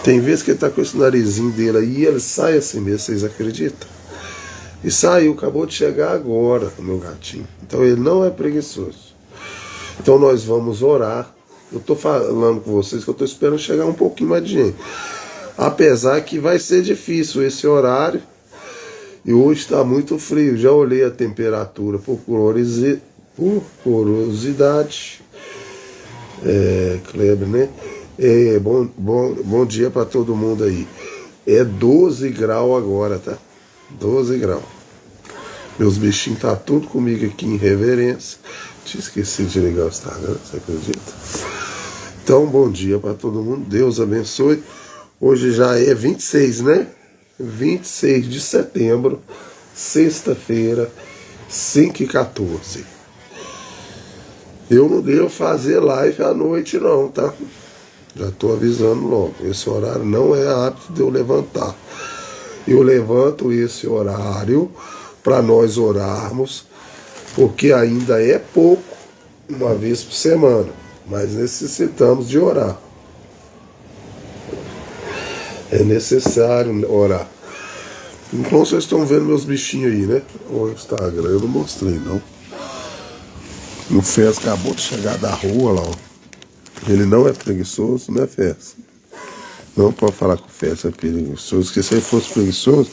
Tem vezes que ele tá com esse narizinho dele aí e ele sai assim mesmo, vocês acreditam? E saiu, acabou de chegar agora, o meu gatinho. Então ele não é preguiçoso. Então nós vamos orar. Eu tô falando com vocês que eu tô esperando chegar um pouquinho mais de gente. Apesar que vai ser difícil esse horário. E hoje está muito frio. Já olhei a temperatura por curiosidade. Kleber, né? Bom dia para todo mundo aí. É 12 graus agora, tá? 12 graus. Meus bichinhos tá tudo comigo aqui em reverência. Tinha esquecido de ligar o Instagram, você acredita? Então, bom dia para todo mundo. Deus abençoe. Hoje já é 26, né? 26 de setembro, sexta-feira, 5h14. Eu não devo fazer live à noite não, tá? Já tô avisando logo. Esse horário não é apto de eu levantar. Eu levanto esse horário para nós orarmos, porque ainda é pouco, uma vez por semana, mas necessitamos de orar. É necessário orar. Então vocês estão vendo meus bichinhos aí, né? O Instagram eu não mostrei não. O Fez acabou de chegar da rua lá, ó. Ele não é preguiçoso, né, Fez? Não pode falar que o Fez é preguiçoso, porque se ele fosse preguiçoso,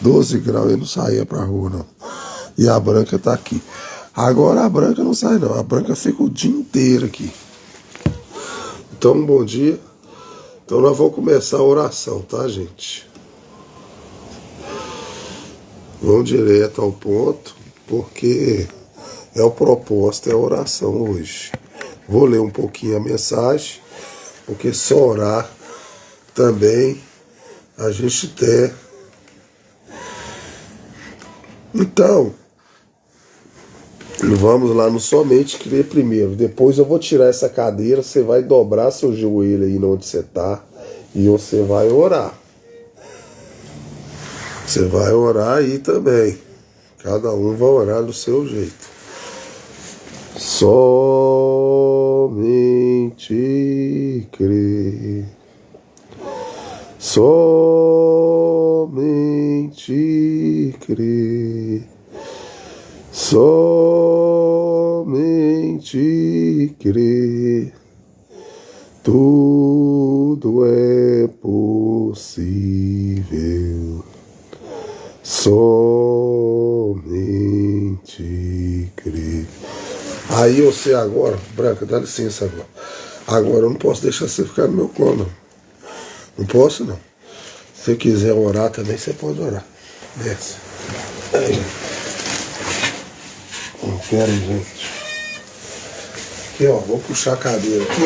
12 graus ele não saía pra rua, não. E a Branca tá aqui. Agora a Branca não sai, não. A Branca fica o dia inteiro aqui. Então, bom dia. Então nós vamos começar a oração, tá, gente? Vamos direto ao ponto, porque é o propósito, é a oração hoje. Vou ler um pouquinho a mensagem, porque só orar também a gente tem. Então, vamos lá no Somente Crer primeiro. Depois eu vou tirar essa cadeira, você vai dobrar seu joelho aí onde você está e você vai orar. Você vai orar aí também. Cada um vai orar do seu jeito. Somente crer. Somente crer. Somente crer. Tudo é possível. Somente crer. Aí você agora, Branca, dá licença agora. Agora eu não posso deixar você ficar no meu colo, não. Não posso, não. Se você quiser orar também, você pode orar. Desce. Aí. Não quero, gente. Aqui, ó. Vou puxar a cadeira aqui,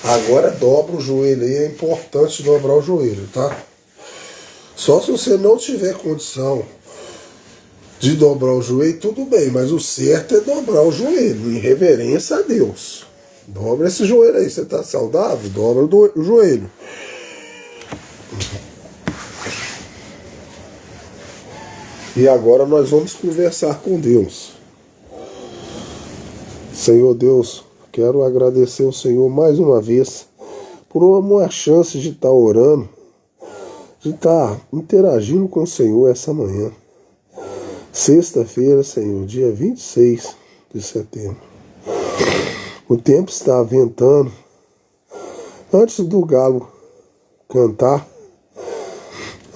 ó. Agora dobra o joelho aí. É importante dobrar o joelho, tá? Só se você não tiver condição de dobrar o joelho, tudo bem. Mas o certo é dobrar o joelho, em reverência a Deus. Dobra esse joelho aí. Você tá saudável? Dobra o joelho. E agora nós vamos conversar com Deus. Senhor Deus, quero agradecer ao Senhor mais uma vez por uma chance de estar orando, de estar interagindo com o Senhor essa manhã. Sexta-feira, Senhor, dia 26 de setembro. O tempo está ventando. Antes do galo cantar,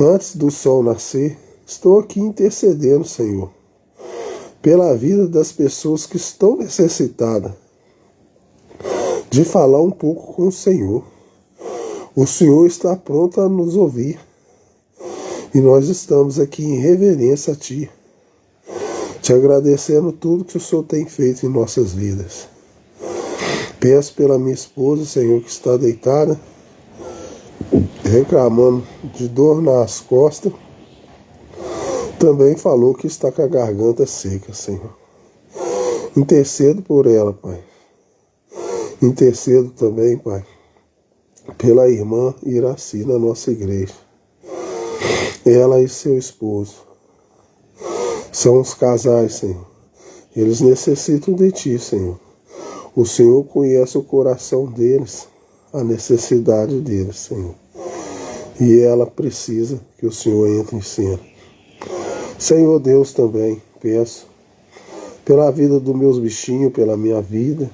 antes do sol nascer, estou aqui intercedendo, Senhor, pela vida das pessoas que estão necessitadas de falar um pouco com o Senhor. O Senhor está pronto a nos ouvir e nós estamos aqui em reverência a Ti, te agradecendo tudo que o Senhor tem feito em nossas vidas. Peço pela minha esposa, Senhor, que está deitada, reclamando de dor nas costas. Também falou que está com a garganta seca, Senhor. Intercedo por ela, Pai. Intercedo também, Pai, pela irmã Iraci na nossa igreja. Ela e seu esposo são os casais, Senhor. Eles necessitam de Ti, Senhor. O Senhor conhece o coração deles, a necessidade dele, Senhor. E ela precisa que o Senhor entre em cena. Senhor Deus, também peço pela vida dos meus bichinhos, pela minha vida.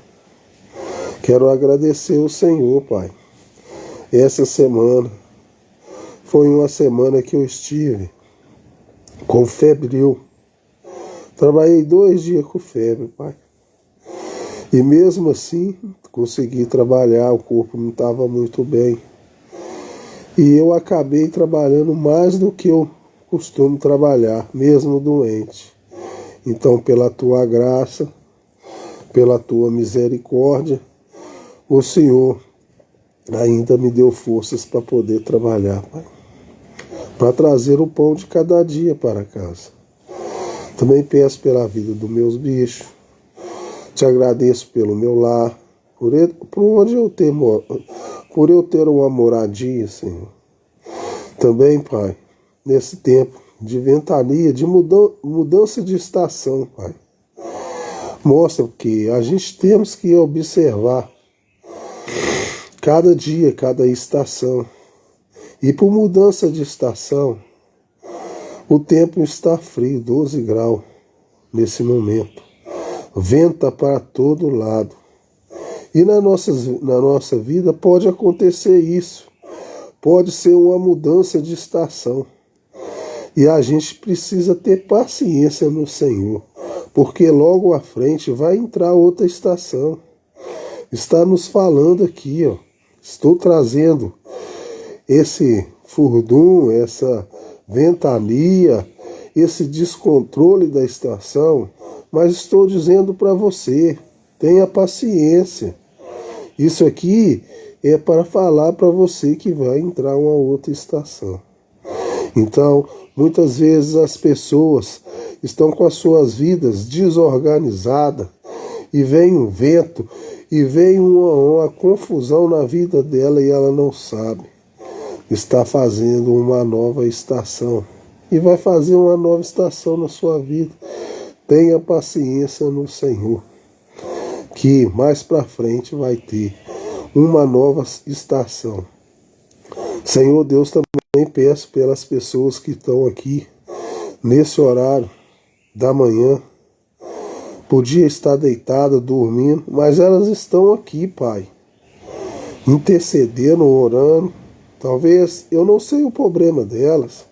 Quero agradecer o Senhor, Pai. Essa semana foi uma semana que eu estive com febril. Trabalhei 2 dias com febre, Pai. E mesmo assim, consegui trabalhar, o corpo não estava muito bem. E eu acabei trabalhando mais do que eu costumo trabalhar, mesmo doente. Então, pela Tua graça, pela Tua misericórdia, o Senhor ainda me deu forças para poder trabalhar, Pai. Para trazer o pão de cada dia para casa. Também peço pela vida dos meus bichos. Te agradeço pelo meu lar, por eu ter uma moradia, Senhor. Também, Pai, nesse tempo de ventania, de mudança de estação, Pai. Mostra que a gente temos que observar cada dia, cada estação. E por mudança de estação, o tempo está frio, 12 graus nesse momento. Venta para todo lado. E na nossa vida pode acontecer isso. Pode ser uma mudança de estação. E a gente precisa ter paciência no Senhor. Porque logo à frente vai entrar outra estação. Está nos falando aqui, ó. Estou trazendo esse furdum, essa ventania, esse descontrole da estação, mas estou dizendo para você, tenha paciência. Isso aqui é para falar para você que vai entrar uma outra estação. Então, muitas vezes as pessoas estão com as suas vidas desorganizadas e vem um vento e vem uma confusão na vida dela e ela não sabe. Está fazendo uma nova estação e vai fazer uma nova estação na sua vida. Tenha paciência no Senhor, que mais para frente vai ter uma nova estação. Senhor Deus, também peço pelas pessoas que estão aqui nesse horário da manhã. Podia estar deitada, dormindo, mas elas estão aqui, Pai, intercedendo, orando. Talvez, eu não sei o problema delas.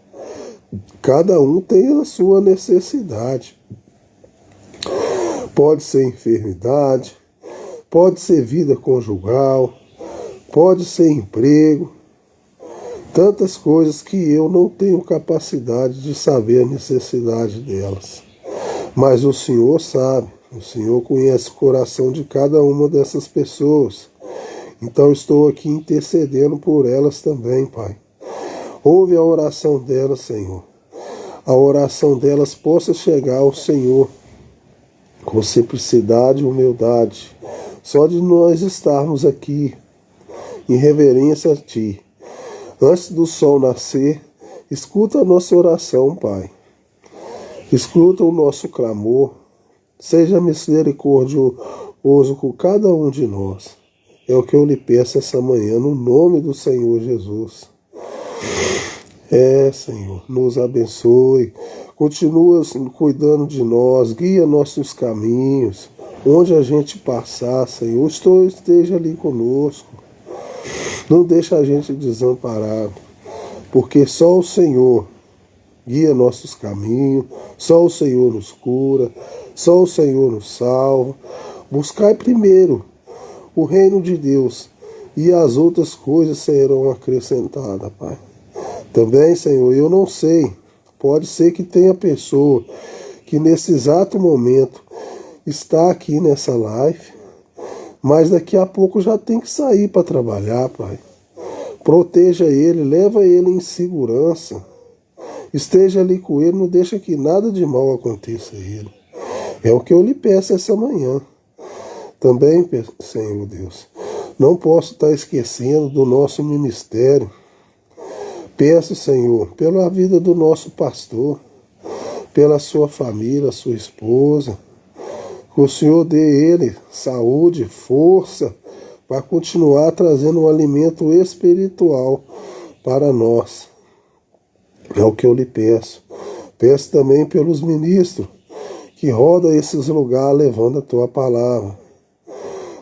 Cada um tem a sua necessidade. Pode ser enfermidade, pode ser vida conjugal, pode ser emprego. Tantas coisas que eu não tenho capacidade de saber a necessidade delas. Mas o Senhor sabe, o Senhor conhece o coração de cada uma dessas pessoas. Então estou aqui intercedendo por elas também, Pai. Ouve a oração delas, Senhor. A oração delas possa chegar ao Senhor com simplicidade e humildade. Só de nós estarmos aqui em reverência a Ti. Antes do sol nascer, escuta a nossa oração, Pai. Escuta o nosso clamor. Seja misericordioso com cada um de nós. É o que eu lhe peço essa manhã, no nome do Senhor Jesus. Senhor, nos abençoe. Continua cuidando de nós. Guia nossos caminhos. Onde a gente passar, Senhor, esteja ali conosco. Não deixa a gente desamparado. Porque só o Senhor guia nossos caminhos. Só o Senhor nos cura. Só o Senhor nos salva. Buscai primeiro o reino de Deus, e as outras coisas serão acrescentadas, Pai. Também, Senhor, eu não sei, pode ser que tenha pessoa que nesse exato momento está aqui nessa live, mas daqui a pouco já tem que sair para trabalhar, Pai. Proteja ele, leva ele em segurança, esteja ali com ele, não deixa que nada de mal aconteça a ele. É o que eu lhe peço essa manhã. Também, Senhor Deus, não posso estar esquecendo do nosso ministério. Peço, Senhor, pela vida do nosso pastor, pela sua família, sua esposa, que o Senhor dê ele saúde, força, para continuar trazendo um alimento espiritual para nós. É o que eu lhe peço. Peço também pelos ministros que rodam esses lugares levando a tua palavra.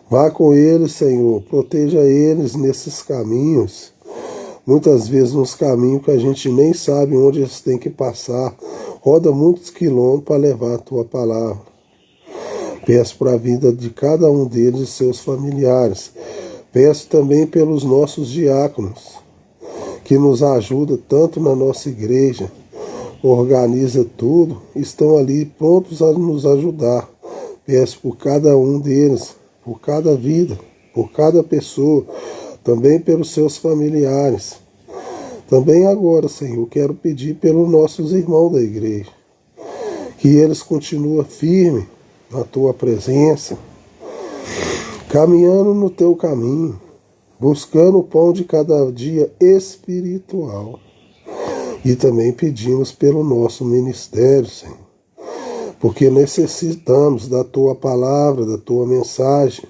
Vá com eles, Senhor, proteja eles nesses caminhos. Muitas vezes nos caminhos que a gente nem sabe onde eles têm que passar. Roda muitos quilômetros para levar a tua palavra. Peço para a vida de cada um deles e seus familiares. Peço também pelos nossos diáconos, que nos ajudam tanto na nossa igreja, organiza tudo, estão ali prontos a nos ajudar. Peço por cada um deles, por cada vida, por cada pessoa, também pelos seus familiares. Também agora, Senhor, quero pedir pelos nossos irmãos da igreja, que eles continuem firmes na tua presença, caminhando no teu caminho, buscando o pão de cada dia espiritual. E também pedimos pelo nosso ministério, Senhor, porque necessitamos da tua palavra, da tua mensagem,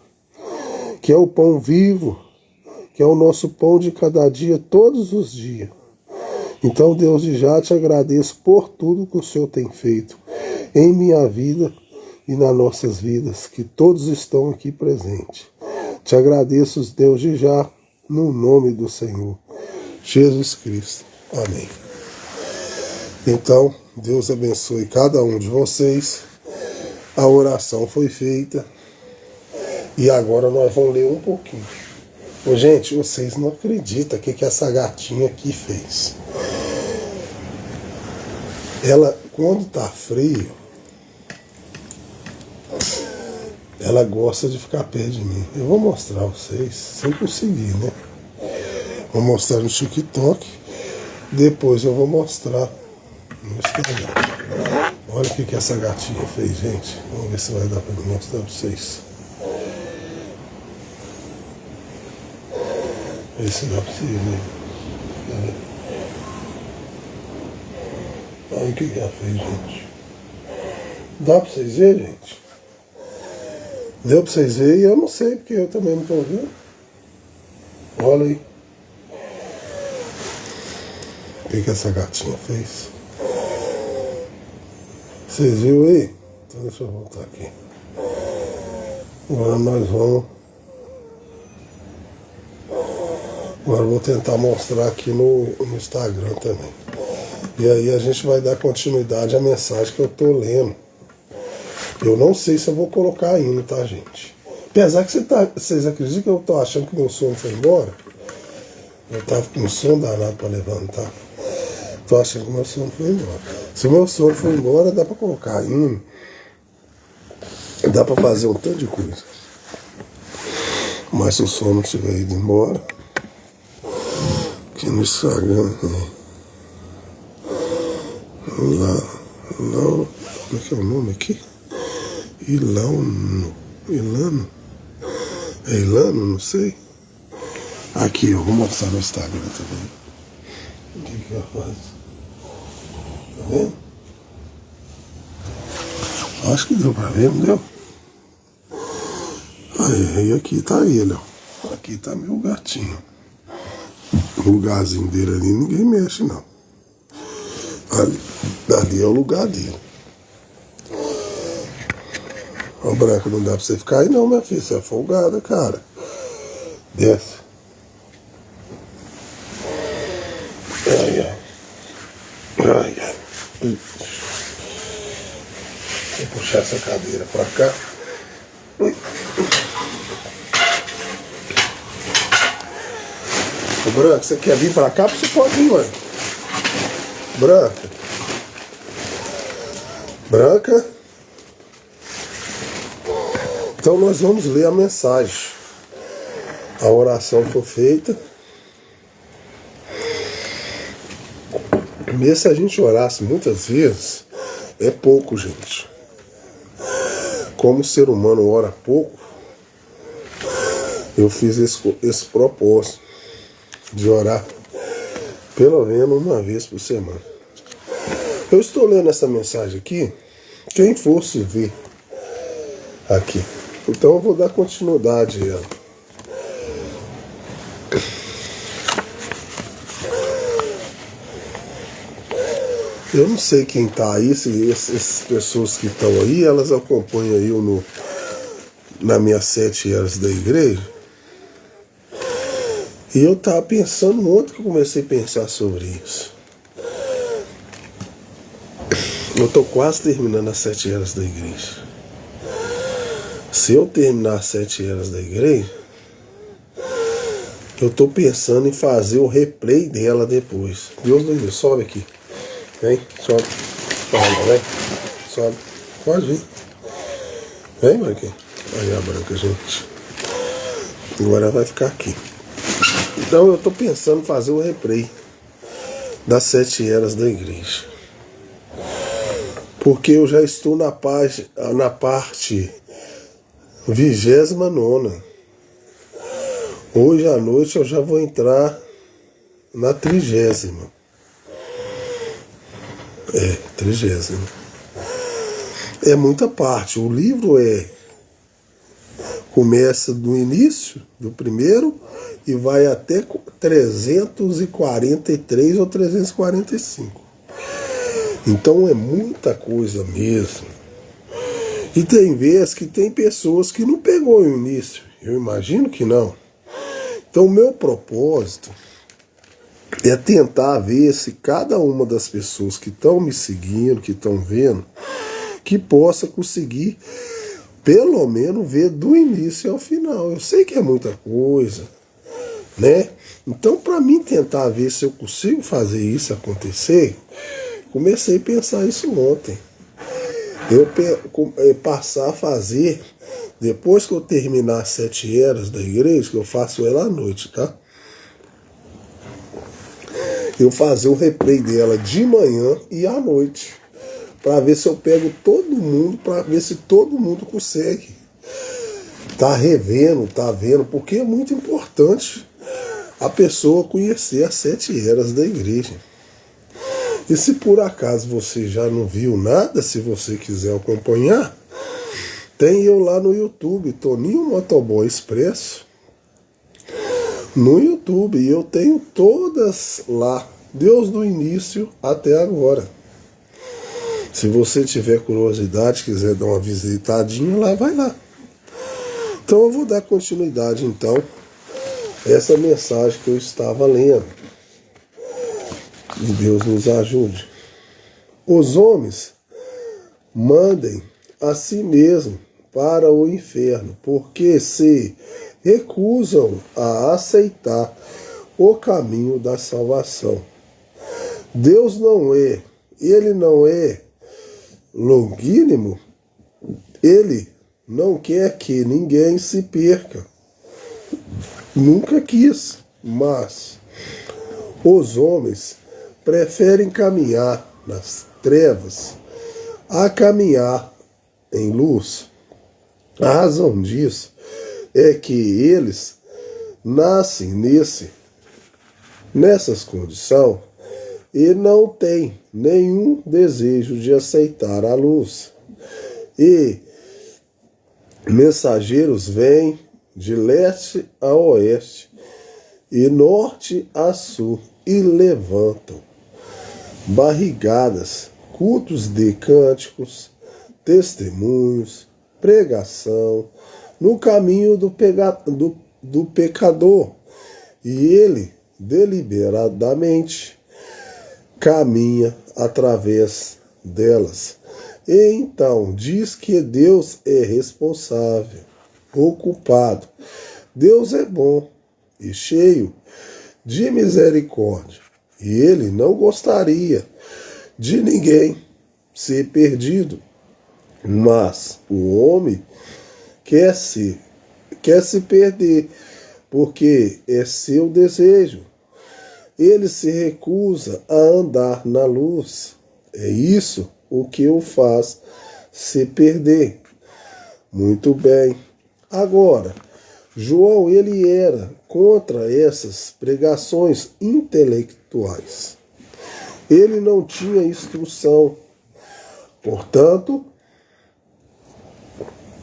que é o pão vivo, que é o nosso pão de cada dia, todos os dias. Então, Deus, já te agradeço por tudo que o Senhor tem feito em minha vida e nas nossas vidas, que todos estão aqui presentes. Te agradeço, Deus, já, no nome do Senhor Jesus Cristo. Amém. Então, Deus abençoe cada um de vocês. A oração foi feita. E agora nós vamos ler um pouquinho. Ô, gente, vocês não acreditam o que essa gatinha aqui fez. Ela, quando tá frio, ela gosta de ficar perto de mim. Eu vou mostrar a vocês, se eu conseguir, né? Vou mostrar no TikTok. Depois eu vou mostrar no Instagram. Olha o que essa gatinha fez, gente. Vamos ver se vai dar para mostrar para vocês. Vê se dá para vocês verem. Olha o que ela fez, gente. Dá para vocês verem, gente? Deu para vocês verem e eu não sei, porque eu também não estou vendo. Olha aí. O que essa gatinha fez? Vocês viram aí? Então deixa eu voltar aqui. Agora nós vamos... Agora eu vou tentar mostrar aqui no Instagram também. E aí a gente vai dar continuidade à mensagem que eu estou lendo. Eu não sei se eu vou colocar ainda, tá, gente? Apesar que vocês acreditam que eu estou achando que meu sono foi embora? Eu estava com um sono danado para levantar. Estou achando que meu sono foi embora. Se o meu sono foi embora, dá para colocar ainda. Dá para fazer um tanto de coisa. Mas se o sono tiver ido embora, aqui no Instagram, como é que é o nome aqui? Ilano? É Ilano? Não sei. Aqui, eu vou mostrar no Instagram também. O que ela faz? Tá vendo? Acho que deu pra ver, não deu? Aí aqui tá ele, ó. Aqui tá meu gatinho. O lugarzinho dele ali ninguém mexe, não. Ali é o lugar dele. Ó, Branco, não dá pra você ficar aí não, minha filha. Você é folgada, cara. Desce. Ai. Vou puxar essa cadeira pra cá. Ô, Branco, você quer vir pra cá? Você pode vir, mano. Branca. Então nós vamos ler a mensagem. A oração foi feita. Mesmo se a gente orasse muitas vezes, é pouco, gente. Como o ser humano ora pouco, eu fiz esse propósito de orar pelo menos uma vez por semana. Eu estou lendo essa mensagem aqui, quem fosse ver aqui. Então eu vou dar continuidade a ela. Eu não sei quem tá aí, essas pessoas que estão aí, elas acompanham eu nas minhas 7 horas da igreja. E eu tava pensando ontem que eu comecei a pensar sobre isso. Eu tô quase terminando as 7 horas da igreja. Se eu terminar as 7 horas da igreja, eu tô pensando em fazer o replay dela depois. Deus do Deus, sobe aqui. Vem, sobe. Olha, vem. Sobe. Pode vir. Vem, Branquinho. Aí a Branca, gente. Agora vai ficar aqui. Então eu tô pensando em fazer o replay das 7 horas da igreja. Porque eu já estou na parte 29ª. Hoje à noite eu já vou entrar na 30ª. 30ª. É muita parte. O livro começa do início, do primeiro, e vai até 343 ou 345. Então é muita coisa mesmo. E tem vezes que tem pessoas que não pegou o início. Eu imagino que não. Então o meu propósito é tentar ver se cada uma das pessoas que estão me seguindo, que estão vendo, que possa conseguir pelo menos ver do início ao final. Eu sei que é muita coisa, né? Então, para mim tentar ver se eu consigo fazer isso acontecer, comecei a pensar isso ontem. Eu passar a fazer, depois que eu terminar as 7 horas da igreja, que eu faço ela à noite, tá? Eu fazer o replay dela de manhã e à noite, para ver se eu pego todo mundo, para ver se todo mundo consegue. Tá revendo, tá vendo, porque é muito importante a pessoa conhecer as 7 horas da igreja. E se por acaso você já não viu nada, se você quiser acompanhar, tem eu lá no YouTube, Toninho Motoboy Expresso, no YouTube, e eu tenho todas lá, desde o início até agora. Se você tiver curiosidade, quiser dar uma visitadinha lá, vai lá. Então eu vou dar continuidade então essa mensagem que eu estava lendo. Que Deus nos ajude. Os homens mandem a si mesmos para o inferno, porque se recusam a aceitar o caminho da salvação. Deus ele não é longínimo, ele não quer que ninguém se perca. Nunca quis, mas os homens preferem caminhar nas trevas a caminhar em luz. A razão disso é que eles nascem nessas condições e não têm nenhum desejo de aceitar a luz. E mensageiros vêm de leste a oeste e norte a sul e levantam barrigadas, cultos de cânticos, testemunhos, pregação no caminho do pecador, e ele deliberadamente caminha através delas. E então diz que Deus é responsável, ocupado. Deus é bom e cheio de misericórdia, e ele não gostaria de ninguém ser perdido. Mas o homem quer se perder, porque é seu desejo. Ele se recusa a andar na luz. É isso o que o faz se perder. Muito bem. Agora, João, ele era contra essas pregações intelectuais. Ele não tinha instrução. Portanto,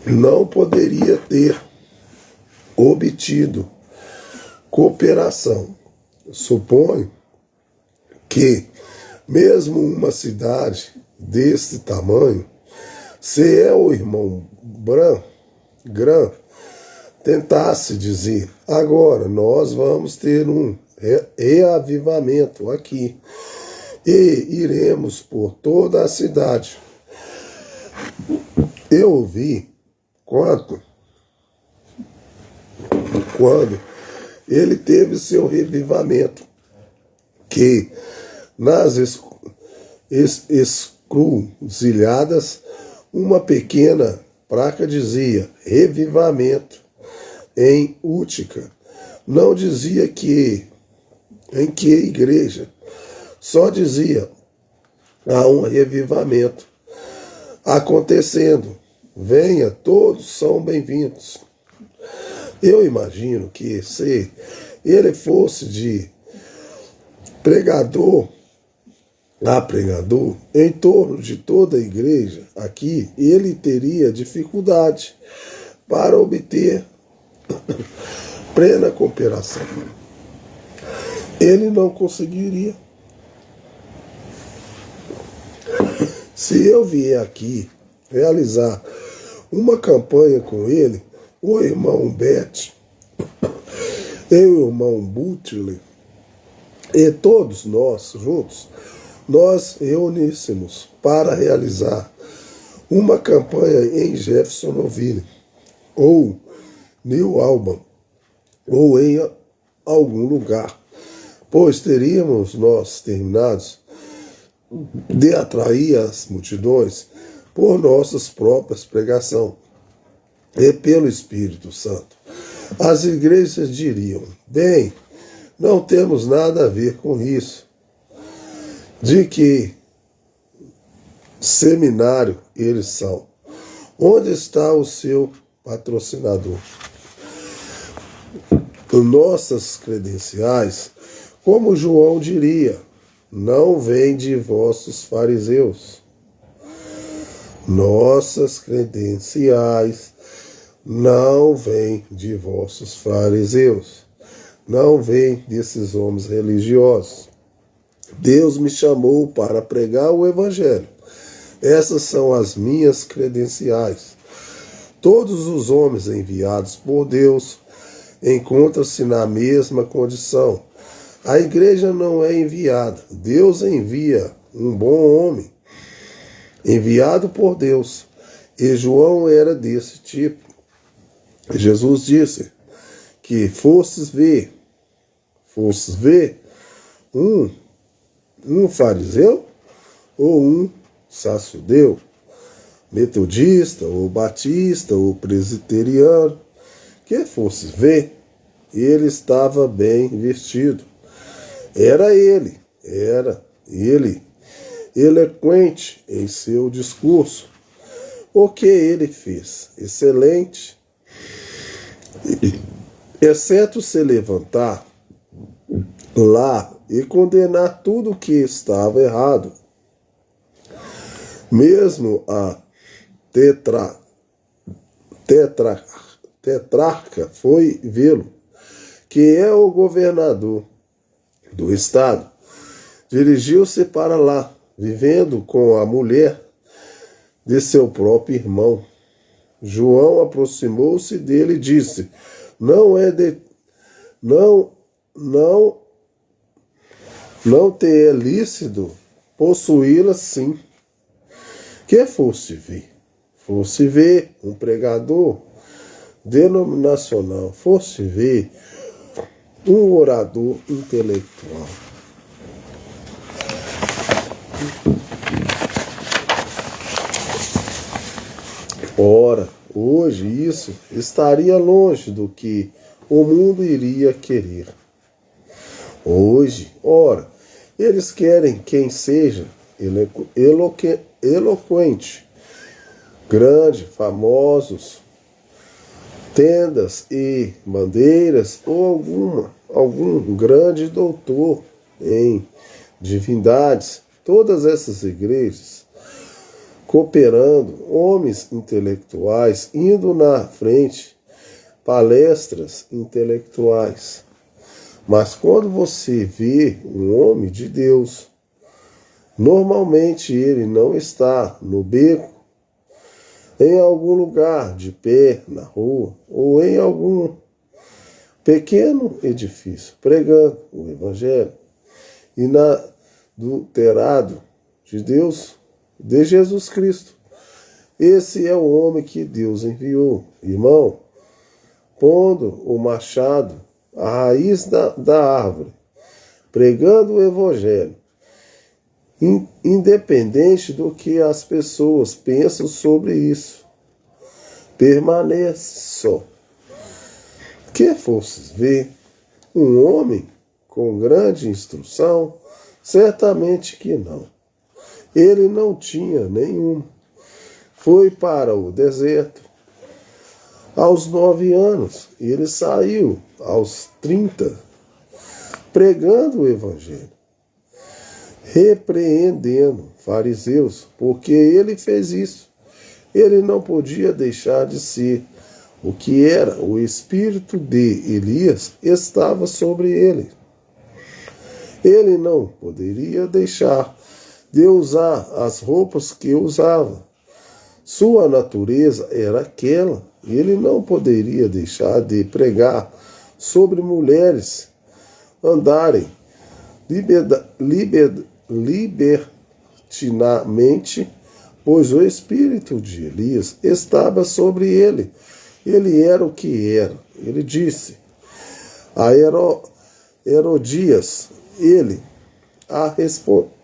não poderia ter obtido cooperação. Suponho que Mesmo uma cidade deste tamanho, se é o irmão Gran tentasse dizer, agora nós vamos ter um reavivamento aqui e iremos por toda a cidade. Eu ouvi quando ele teve seu revivamento, que nas escruzilhadas uma pequena placa dizia revivamento em Útica. Não dizia em que igreja, só dizia há um revivamento acontecendo. Venha, todos são bem-vindos. Eu imagino que se ele fosse de pregador a pregador em torno de toda a igreja aqui, ele teria dificuldade para obter plena cooperação. Ele não conseguiria. Se eu vier aqui realizar uma campanha com ele, o irmão Beth e o irmão Butler, e todos nós juntos, nós reuníssemos para realizar uma campanha em Jeffersonville, ou New Albany, ou em algum lugar, pois teríamos nós terminados de atrair as multidões por nossas próprias pregação e pelo Espírito Santo. As igrejas diriam, bem, não temos nada a ver com isso. De que seminário eles são? Onde está o seu patrocinador? Nossas credenciais, como João diria, não vêm de vossos fariseus. Nossas credenciais não vêm de vossos fariseus. Não vêm desses homens religiosos. Deus me chamou para pregar o Evangelho. Essas são as minhas credenciais. Todos os homens enviados por Deus encontram-se na mesma condição. A igreja não é enviada. Deus envia um bom homem, enviado por Deus. E João era desse tipo. Jesus disse que fosses ver um fariseu ou um sacerdeu, metodista ou batista ou presbiteriano, que fosse ver, ele estava bem vestido. Era ele eloquente em seu discurso. O que ele fez? Excelente. Exceto se levantar lá e condenar tudo que estava errado. Mesmo a tetrarca foi vê-lo, que é o governador do estado. Dirigiu-se para lá, vivendo com a mulher de seu próprio irmão. João aproximou-se dele e disse, não te é lícito possuí-la sim. Que fosse ver um pregador denominacional, fosse ver um orador intelectual. Ora, hoje isso estaria longe do que o mundo iria querer. Hoje, eles querem quem seja eloquente, grande, famosos, tendas e bandeiras, ou algum grande doutor em divindades. Todas essas igrejas cooperando, homens intelectuais indo na frente, palestras intelectuais. Mas quando você vê um homem de Deus Normalmente ele não está no beco, em algum lugar de pé, na rua, ou em algum pequeno edifício, pregando o Evangelho inadulterado de Deus, de Jesus Cristo. Esse é o homem que Deus enviou, irmão, pondo o machado à raiz da árvore, pregando o Evangelho, independente do que as pessoas pensam sobre isso. Permanece só. Que fosses ver um homem com grande instrução? Certamente que não. Ele não tinha nenhuma. Foi para o deserto aos 9 anos. Ele saiu aos 30, pregando o Evangelho, repreendendo fariseus, porque ele fez isso. Ele não podia deixar de ser o que era. O espírito de Elias estava sobre ele. Ele não poderia deixar de usar as roupas que usava. Sua natureza era aquela. Ele não poderia deixar de pregar sobre mulheres andarem libertinamente, pois o espírito de Elias estava sobre ele. Ele era o que era. Ele disse a Herodias, ele a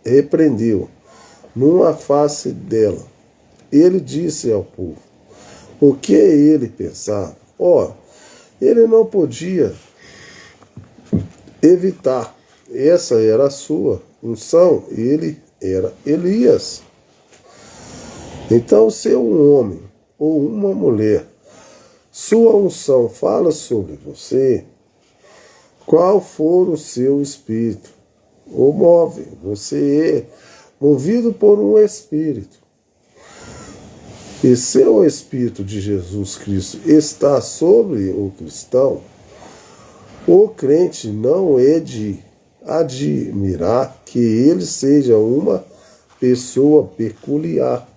repreendeu numa face dela. Ele disse ao povo o que ele pensava. Ele não podia evitar. Essa era a sua unção. Ele era Elias. Então, se um homem ou uma mulher, sua unção fala sobre você, qual for o seu espírito, o move. Você é movido por um espírito. E se o Espírito de Jesus Cristo está sobre o cristão, o crente não é de admirar que ele seja uma pessoa peculiar.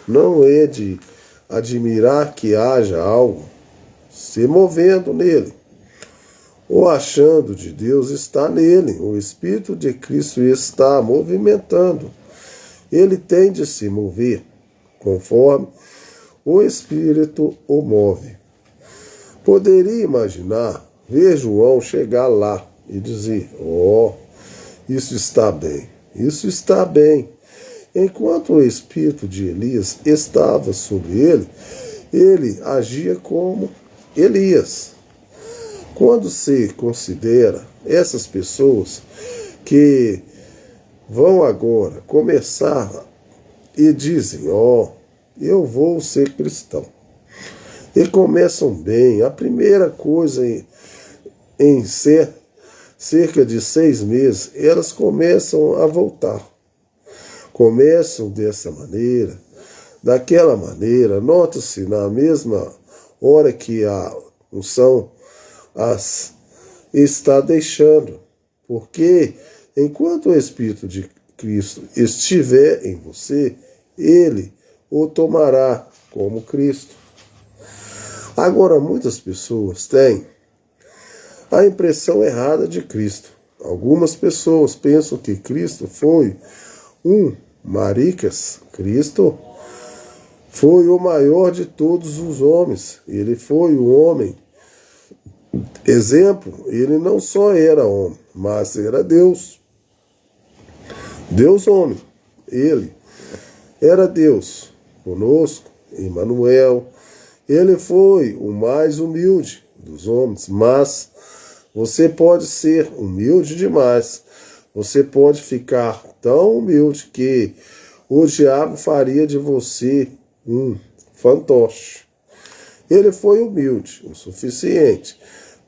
Não é de admirar que haja algo se movendo nele. O achando de Deus está nele. O Espírito de Cristo está movimentando. Ele tem de se mover conforme o Espírito o move. Poderia imaginar ver João chegar lá e dizer: isso está bem, isso está bem. Enquanto o espírito de Elias estava sobre ele, ele agia como Elias. Quando se considera essas pessoas que vão agora começar e dizem: eu vou ser cristão, e começam bem, a primeira coisa em cerca de 6 meses, elas começam a voltar. Começam dessa maneira, daquela maneira, nota-se na mesma hora que a unção as está deixando, porque enquanto o Espírito de Cristo estiver em você, ele o tomará como Cristo. Agora, muitas pessoas têm a impressão errada de Cristo. Algumas pessoas pensam que Cristo foi um maricas. Cristo foi o maior de todos os homens. Ele foi o homem. Exemplo, ele não só era homem, mas era Deus. Deus homem. Ele era Deus conosco, Emmanuel. Ele foi o mais humilde dos homens, mas você pode ser humilde demais. Você pode ficar tão humilde que o diabo faria de você um fantoche. Ele foi humilde o suficiente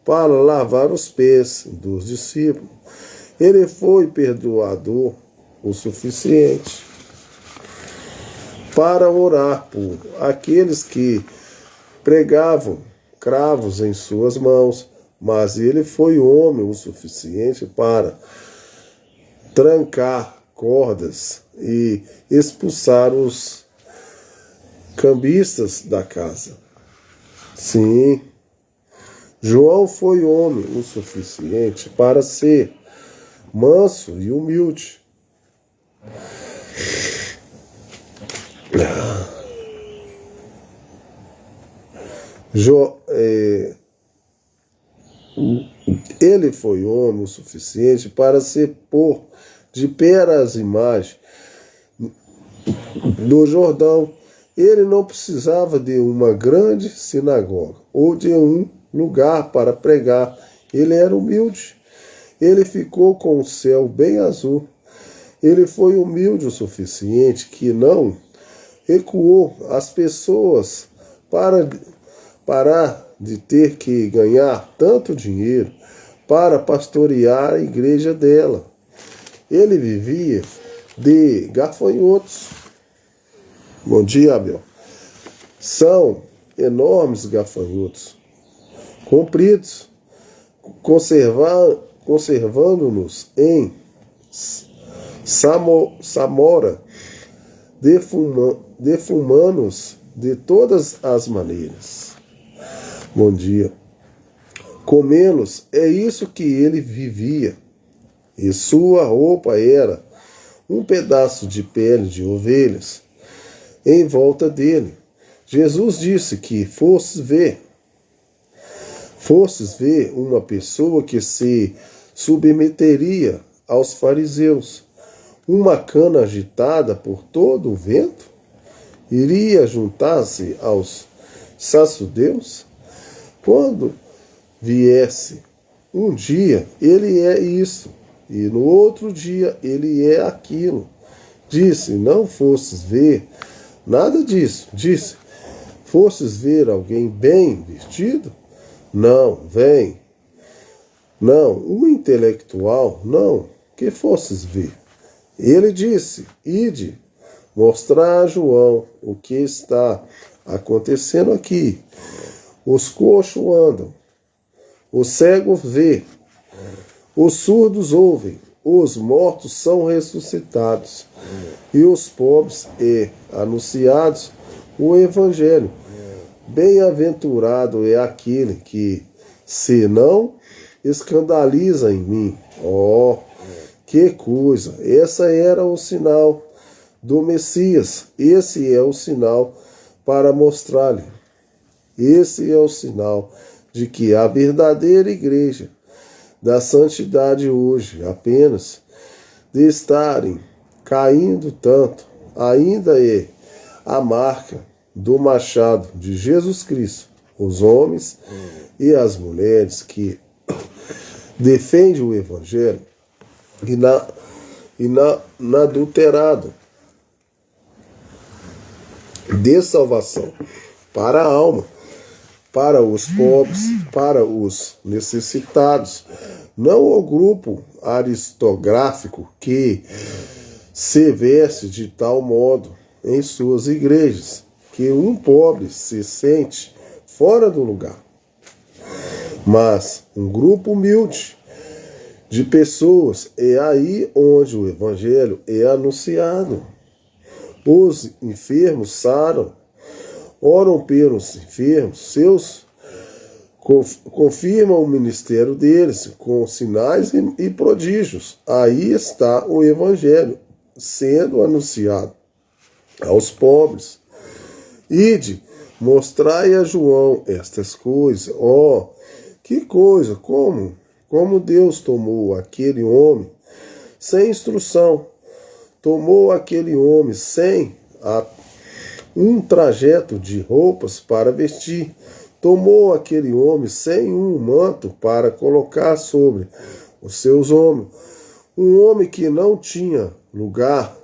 para lavar os pés dos discípulos. Ele foi perdoador o suficiente para orar por aqueles que pregavam cravos em suas mãos, mas ele foi homem o suficiente para trancar cordas e expulsar os cambistas da casa. Sim, João foi homem o suficiente para ser manso e humilde. Ele foi homem o suficiente para se pôr de pé as imagens do Jordão. Ele não precisava de uma grande sinagoga ou de um lugar para pregar. Ele era humilde. Ele ficou com o céu bem azul. Ele foi humilde o suficiente que não recuou as pessoas para parar de ter que ganhar tanto dinheiro para pastorear a igreja dela. Ele vivia de gafanhotos. Bom dia, Abel. São enormes gafanhotos, compridos, conservando-nos em Samora, defumando-nos de todas as maneiras. Bom dia. Comê-los, é isso que ele vivia. E sua roupa era um pedaço de pele de ovelhas em volta dele. Jesus disse que fosses ver uma pessoa que se submeteria aos fariseus. Uma cana agitada por todo o vento iria juntar-se aos sacerdotes? Quando viesse um dia, ele é isso, e no outro dia ele é aquilo. Disse, não fosses ver nada disso. Disse, fosses ver alguém bem vestido? Não, vem. Não, um intelectual, não, que fosses ver. Ele disse, ide, mostrar a João o que está acontecendo aqui. Os coxos andam, os cegos vê, os surdos ouvem, os mortos são ressuscitados, e os pobres anunciados o Evangelho. Bem-aventurado é aquele que se não escandaliza em mim. Oh, que coisa! Essa era o sinal do Messias. Esse é o sinal para mostrar-lhe. Esse é o sinal de que a verdadeira igreja da santidade hoje, apenas de estarem caindo tanto, ainda é a marca do machado de Jesus Cristo. Os homens e as mulheres que defendem o Evangelho inadulterado de salvação para a alma, para os pobres, para os necessitados, não o grupo aristocrático que se veste de tal modo em suas igrejas que um pobre se sente fora do lugar, mas um grupo humilde de pessoas. É aí onde o Evangelho é anunciado. Os enfermos saram, oram pelos enfermos, confirmam o ministério deles com sinais e prodígios. Aí está o Evangelho sendo anunciado aos pobres. Ide, mostrai a João estas coisas. Oh, que coisa! Como Deus tomou aquele homem sem instrução, tomou aquele homem sem um trajeto de roupas para vestir, tomou aquele homem sem um manto para colocar sobre os seus ombros, um homem que não tinha lugar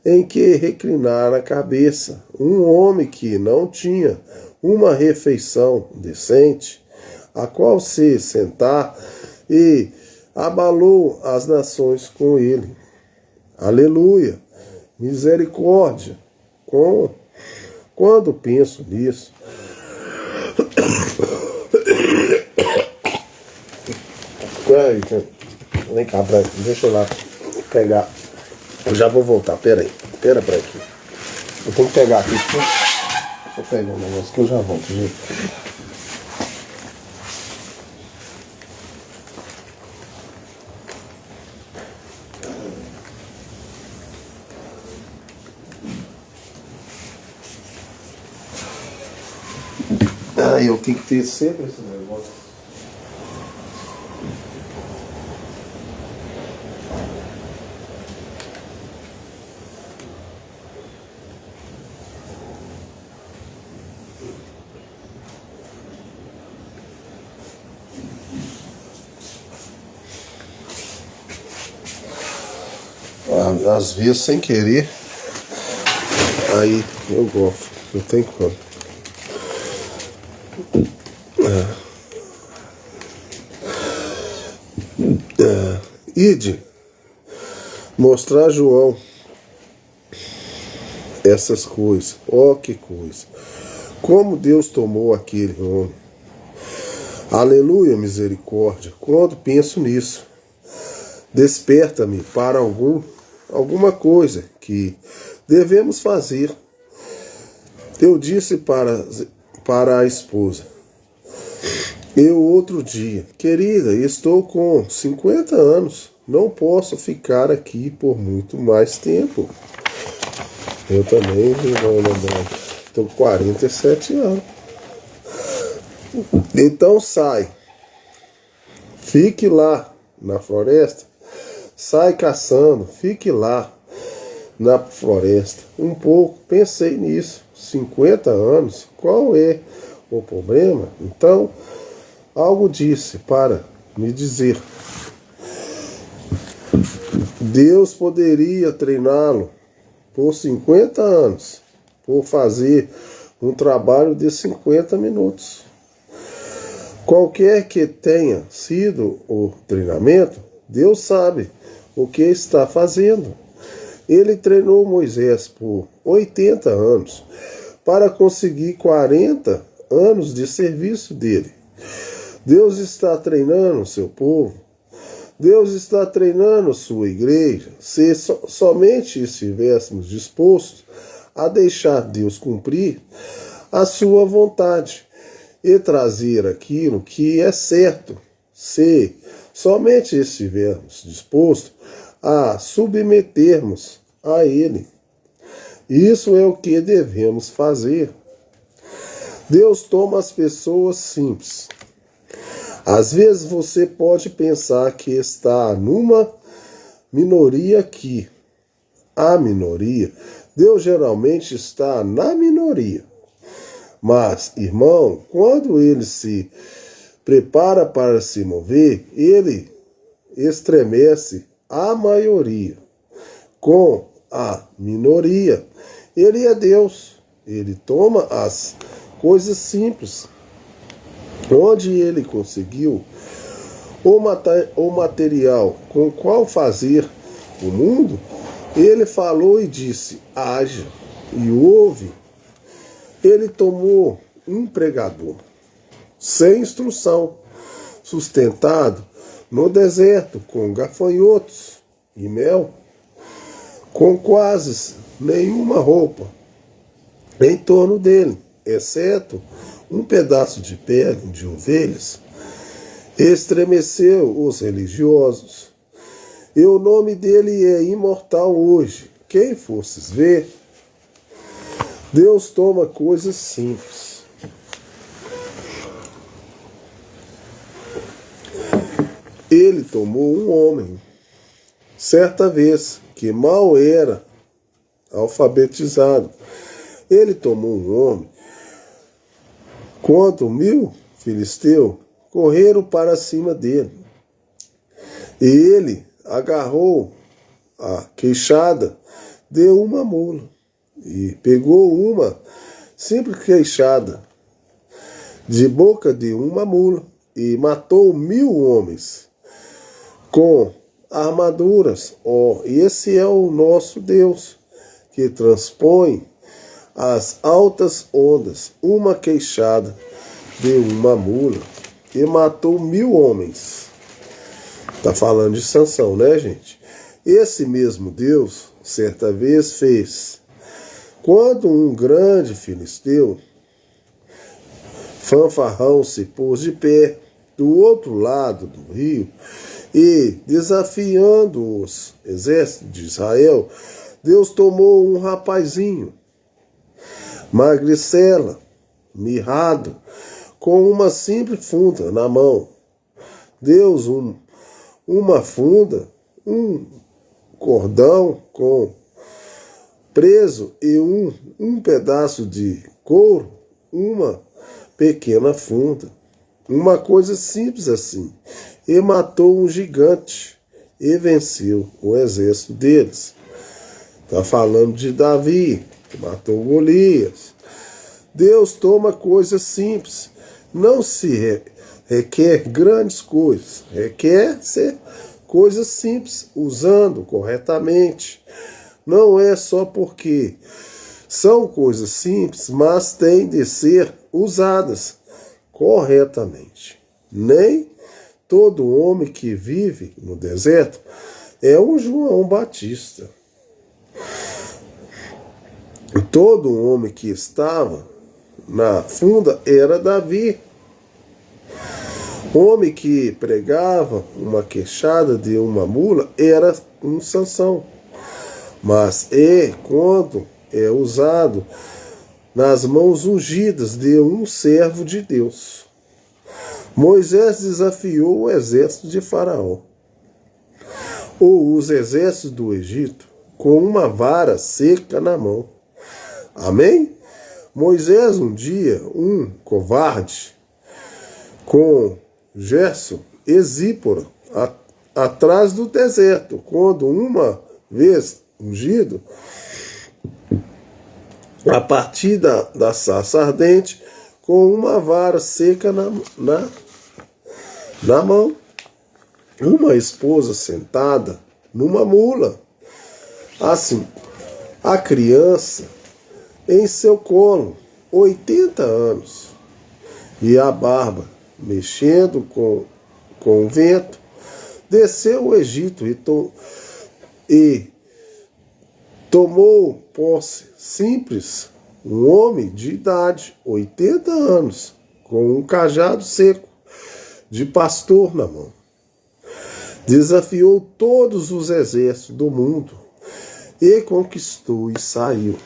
em que reclinar a cabeça, um homem que não tinha uma refeição decente, a qual se sentar, e abalou as nações com ele. Aleluia! Misericórdia! Quando penso nisso, vem cá, deixa eu lá pegar Eu já vou voltar, pera aí. Pera pra aqui. Eu tenho que pegar aqui. Deixa eu pegar um negócio que eu já volto, gente. Eu tenho que ter sempre esse negócio. Às vezes sem querer, aí eu gosto, não tem como. Ide mostrar a João essas coisas. Ó, que coisa! Como Deus tomou aquele homem. Aleluia, misericórdia. Quando penso nisso, desperta-me para alguma coisa que devemos fazer. Eu disse para a esposa, eu outro dia, querida, estou com 50 anos, não posso ficar aqui por muito mais tempo. Eu também, estou com 47 anos. Então sai, fique lá na floresta, sai caçando, fique lá na floresta. Um pouco, pensei nisso, 50 anos, qual é o problema? Então, algo disse para me dizer. Deus poderia treiná-lo por 50 anos, por fazer um trabalho de 50 minutos. Qualquer que tenha sido o treinamento, Deus sabe o que está fazendo. Ele treinou Moisés por 80 anos para conseguir 40 anos de serviço dele. Deus está treinando seu povo. Deus está treinando sua igreja. Se somente estivéssemos dispostos a deixar Deus cumprir a sua vontade e trazer aquilo que é certo, se somente estivermos dispostos a submetermos a Ele. Isso é o que devemos fazer. Deus toma as pessoas simples. Às vezes você pode pensar que está numa minoria aqui. A minoria. Deus geralmente está na minoria. Mas, irmão, quando ele se prepara para se mover, ele estremece a maioria. Com a minoria, ele é Deus. Ele toma as coisas simples. Onde ele conseguiu o material com o qual fazer o mundo, ele falou e disse, haja, e houve. Ele tomou um pregador, sem instrução, sustentado no deserto com gafanhotos e mel, com quase nenhuma roupa em torno dele, exceto um pedaço de pele de ovelhas. Estremeceu os religiosos. E o nome dele é imortal hoje. Quem fosses ver, Deus toma coisas simples. Ele tomou um homem, certa vez, que mal era alfabetizado. Ele tomou um homem, quando 1000 filisteus correram para cima dele. E ele agarrou a queixada de uma mula e pegou uma simples queixada de boca de uma mula e matou 1000 homens com armaduras. Esse é o nosso Deus, que transpõe as altas ondas, uma queixada de uma mula, e matou 1000 homens. Está falando de Sansão, né, gente? Esse mesmo Deus certa vez, fez. Quando um grande filisteu, fanfarrão, se pôs de pé do outro lado do rio e, desafiando os exércitos de Israel, Deus tomou um rapazinho, magricela, mirrado, com uma simples funda na mão. Deus uma funda, um cordão com preso e um pedaço de couro, uma pequena funda. Uma coisa simples assim. E matou um gigante e venceu o exército deles. Está falando de Davi, que matou Golias. Deus toma coisas simples. Não se requer grandes coisas. Requer ser coisas simples, usando corretamente. Não é só porque são coisas simples, mas têm de ser usadas corretamente. Nem todo homem que vive no deserto é um João Batista. Todo homem que estava na funda era Davi. Homem que pregava uma queixada de uma mula era um Sansão. Mas quando é usado nas mãos ungidas de um servo de Deus. Moisés desafiou o exército de Faraó, ou os exércitos do Egito, com uma vara seca na mão. Amém? Moisés um dia, um covarde, com Gerson e Zípora, atrás do deserto, quando uma vez ungido, a partir da sarça ardente, com uma vara seca na mão. Uma esposa sentada numa mula. Assim, a criança em seu colo, 80 anos, e a barba mexendo com o vento, desceu o Egito e tomou posse simples, um homem de idade, 80 anos, com um cajado seco de pastor na mão. Desafiou todos os exércitos do mundo e conquistou e saiu.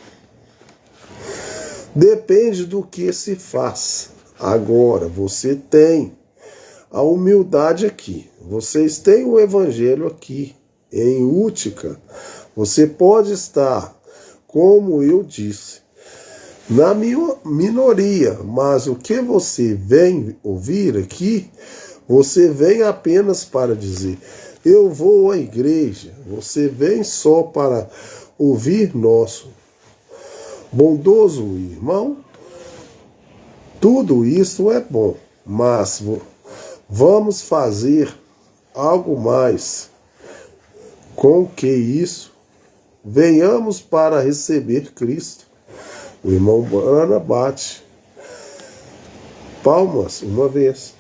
Depende do que se faz. Agora, você tem a humildade aqui. Vocês têm o evangelho aqui, em Útica. Você pode estar, como eu disse, na minoria, mas o que você vem ouvir aqui, você vem apenas para dizer, eu vou à igreja. Você vem só para ouvir nosso bondoso irmão. Tudo isso é bom, mas vamos fazer algo mais. Com que isso, venhamos para receber Cristo. O irmão Ana bate palmas uma vez.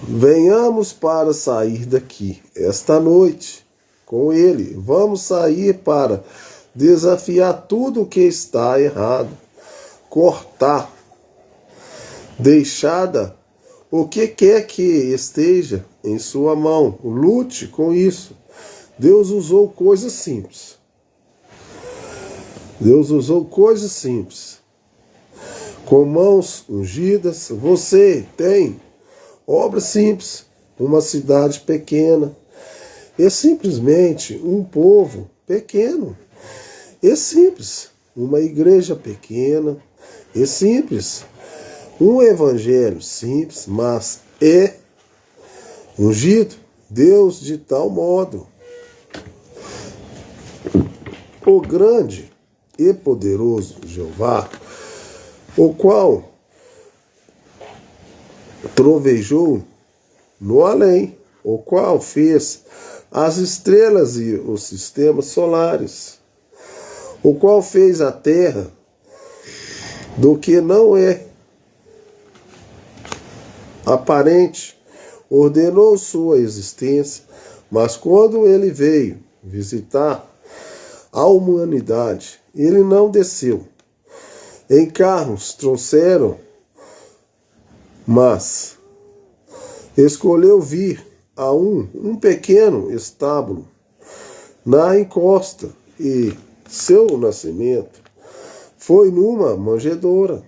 Venhamos para sair daqui esta noite com ele. Vamos sair para desafiar tudo o que está errado, cortar, deixada o que quer que esteja em sua mão. Lute com isso. Deus usou coisas simples. Deus usou coisas simples. Com mãos ungidas, você tem obras simples, uma cidade pequena, e simplesmente um povo pequeno, e simples, uma igreja pequena, e simples, um evangelho simples, mas é ungido, Deus de tal modo. O grande e poderoso Jeová, o qual trovejou no além, o qual fez as estrelas e os sistemas solares, o qual fez a terra do que não é aparente, ordenou sua existência Mas quando ele veio visitar a humanidade, ele não desceu. Em carros trouxeram, mas escolheu vir a um pequeno estábulo na encosta, e seu nascimento foi numa manjedoura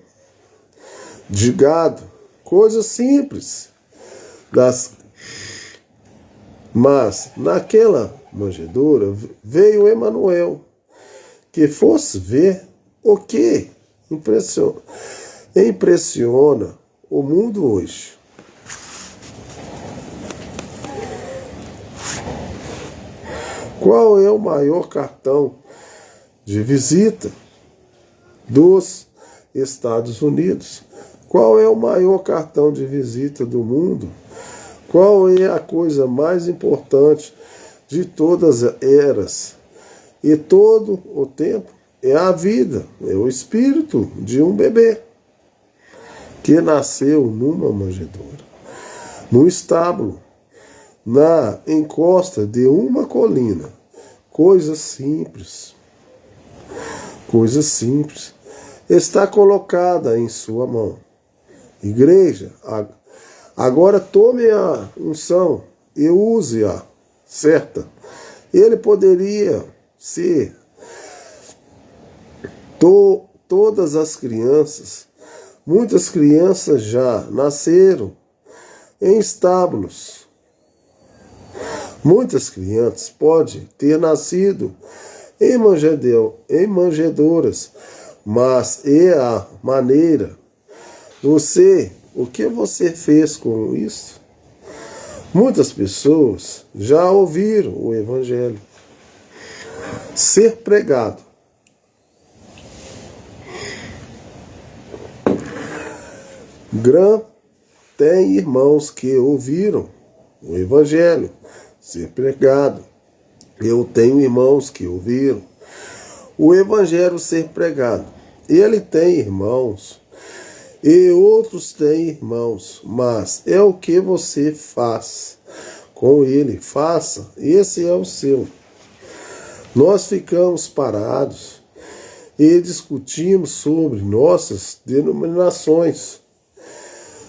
de gado, coisa simples. Mas naquela manjedoura veio Emanuel, que fosse ver o que impressiona o mundo hoje. Qual é o maior cartão de visita dos Estados Unidos? Qual é o maior cartão de visita do mundo? Qual é a coisa mais importante de todas as eras e todo o tempo? É a vida, é o espírito de um bebê que nasceu numa manjedoura, num estábulo, na encosta de uma colina. Coisa simples. Coisa simples. Está colocada em sua mão. Igreja, agora tome a unção e use-a certa. Ele poderia ser todas as crianças. Muitas crianças já nasceram em estábulos. Muitas crianças podem ter nascido em manjedouras, mas é a maneira. O que você fez com isso? Muitas pessoas já ouviram o Evangelho ser pregado. Grã tem irmãos que ouviram o Evangelho ser pregado. Eu tenho irmãos que ouviram o Evangelho ser pregado. Ele tem irmãos e outros têm irmãos, mas é o que você faz com ele. Faça, esse é o seu. Nós ficamos parados e discutimos sobre nossas denominações.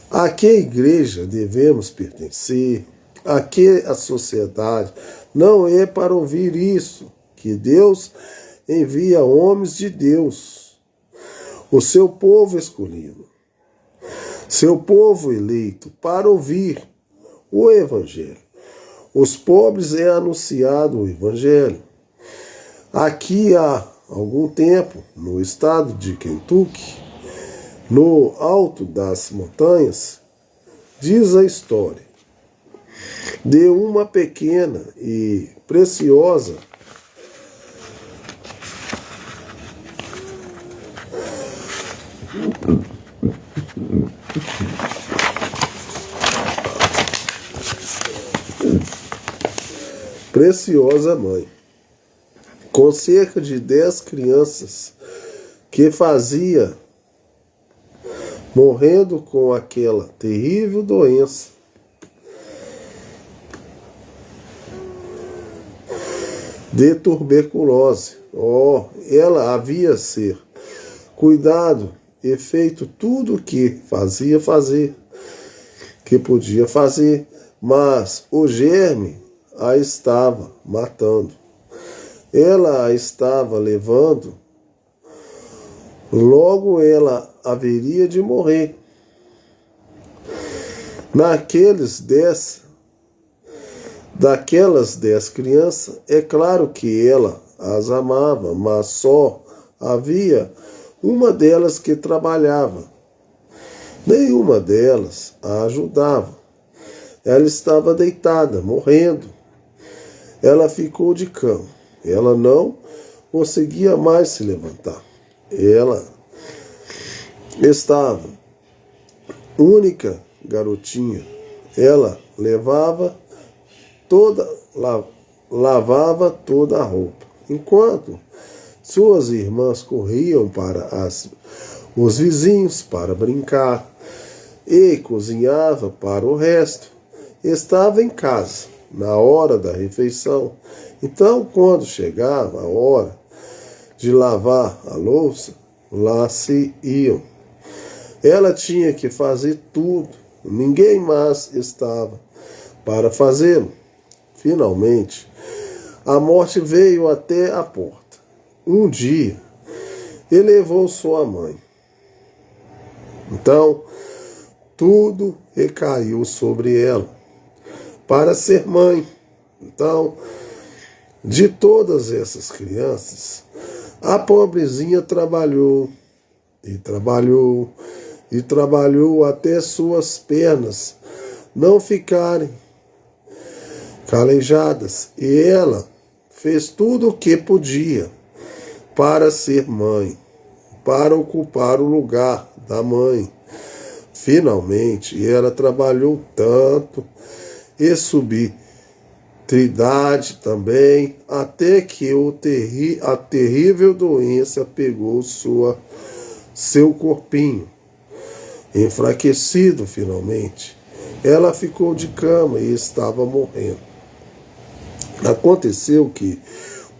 A que igreja devemos pertencer? A que a sociedade? Não é para ouvir isso que Deus envia homens de Deus, o seu povo escolhido, seu povo eleito, para ouvir o Evangelho. Os pobres é anunciado o Evangelho. Aqui há algum tempo, no estado de Kentucky, no alto das montanhas, diz a história de uma pequena e preciosa mãe, com cerca de 10 crianças, que fazia morrendo com aquela terrível doença de tuberculose. Ela havia ser cuidado e feito tudo o que podia fazer, mas o germe a estava matando. Ela a estava levando, logo ela haveria de morrer. Daquelas 10 crianças, é claro que ela as amava, mas só havia uma delas que trabalhava. Nenhuma delas a ajudava. Ela estava deitada, morrendo. Ela ficou de cama. Ela não conseguia mais se levantar. Ela estava única garotinha. Ela lavava toda a roupa, enquanto suas irmãs corriam para os vizinhos para brincar e cozinhava para o resto. Estava em casa, na hora da refeição. Então, quando chegava a hora de lavar a louça, lá se iam. Ela tinha que fazer tudo, ninguém mais estava para fazê-lo. Finalmente, a morte veio até a porta. Um dia, ele levou sua mãe. Então, tudo recaiu sobre ela, para ser mãe. Então, de todas essas crianças, a pobrezinha trabalhou, e trabalhou, e trabalhou até suas pernas não ficarem calejadas. E ela fez tudo o que podia para ser mãe, para ocupar o lugar da mãe. Finalmente, ela trabalhou tanto e subitridade também, até que a terrível doença pegou seu corpinho. Enfraquecido finalmente, ela ficou de cama e estava morrendo. Aconteceu que,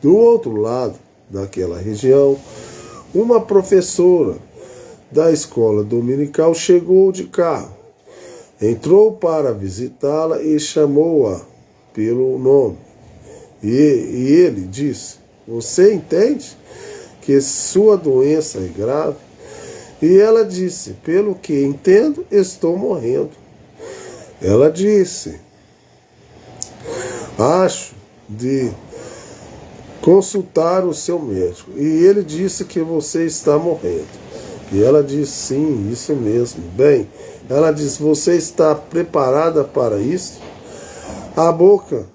do outro lado daquela região, uma professora da escola dominical chegou de carro, entrou para visitá-la e chamou-a pelo nome. E ele disse: "Você entende que sua doença é grave?" E ela disse: "Pelo que entendo, estou morrendo." Ela disse: "Acho de consultar o seu médico." E ele disse que você está morrendo. E ela disse: "Sim, isso mesmo." Bem, ela disse: "Você está preparada para isso?" A boca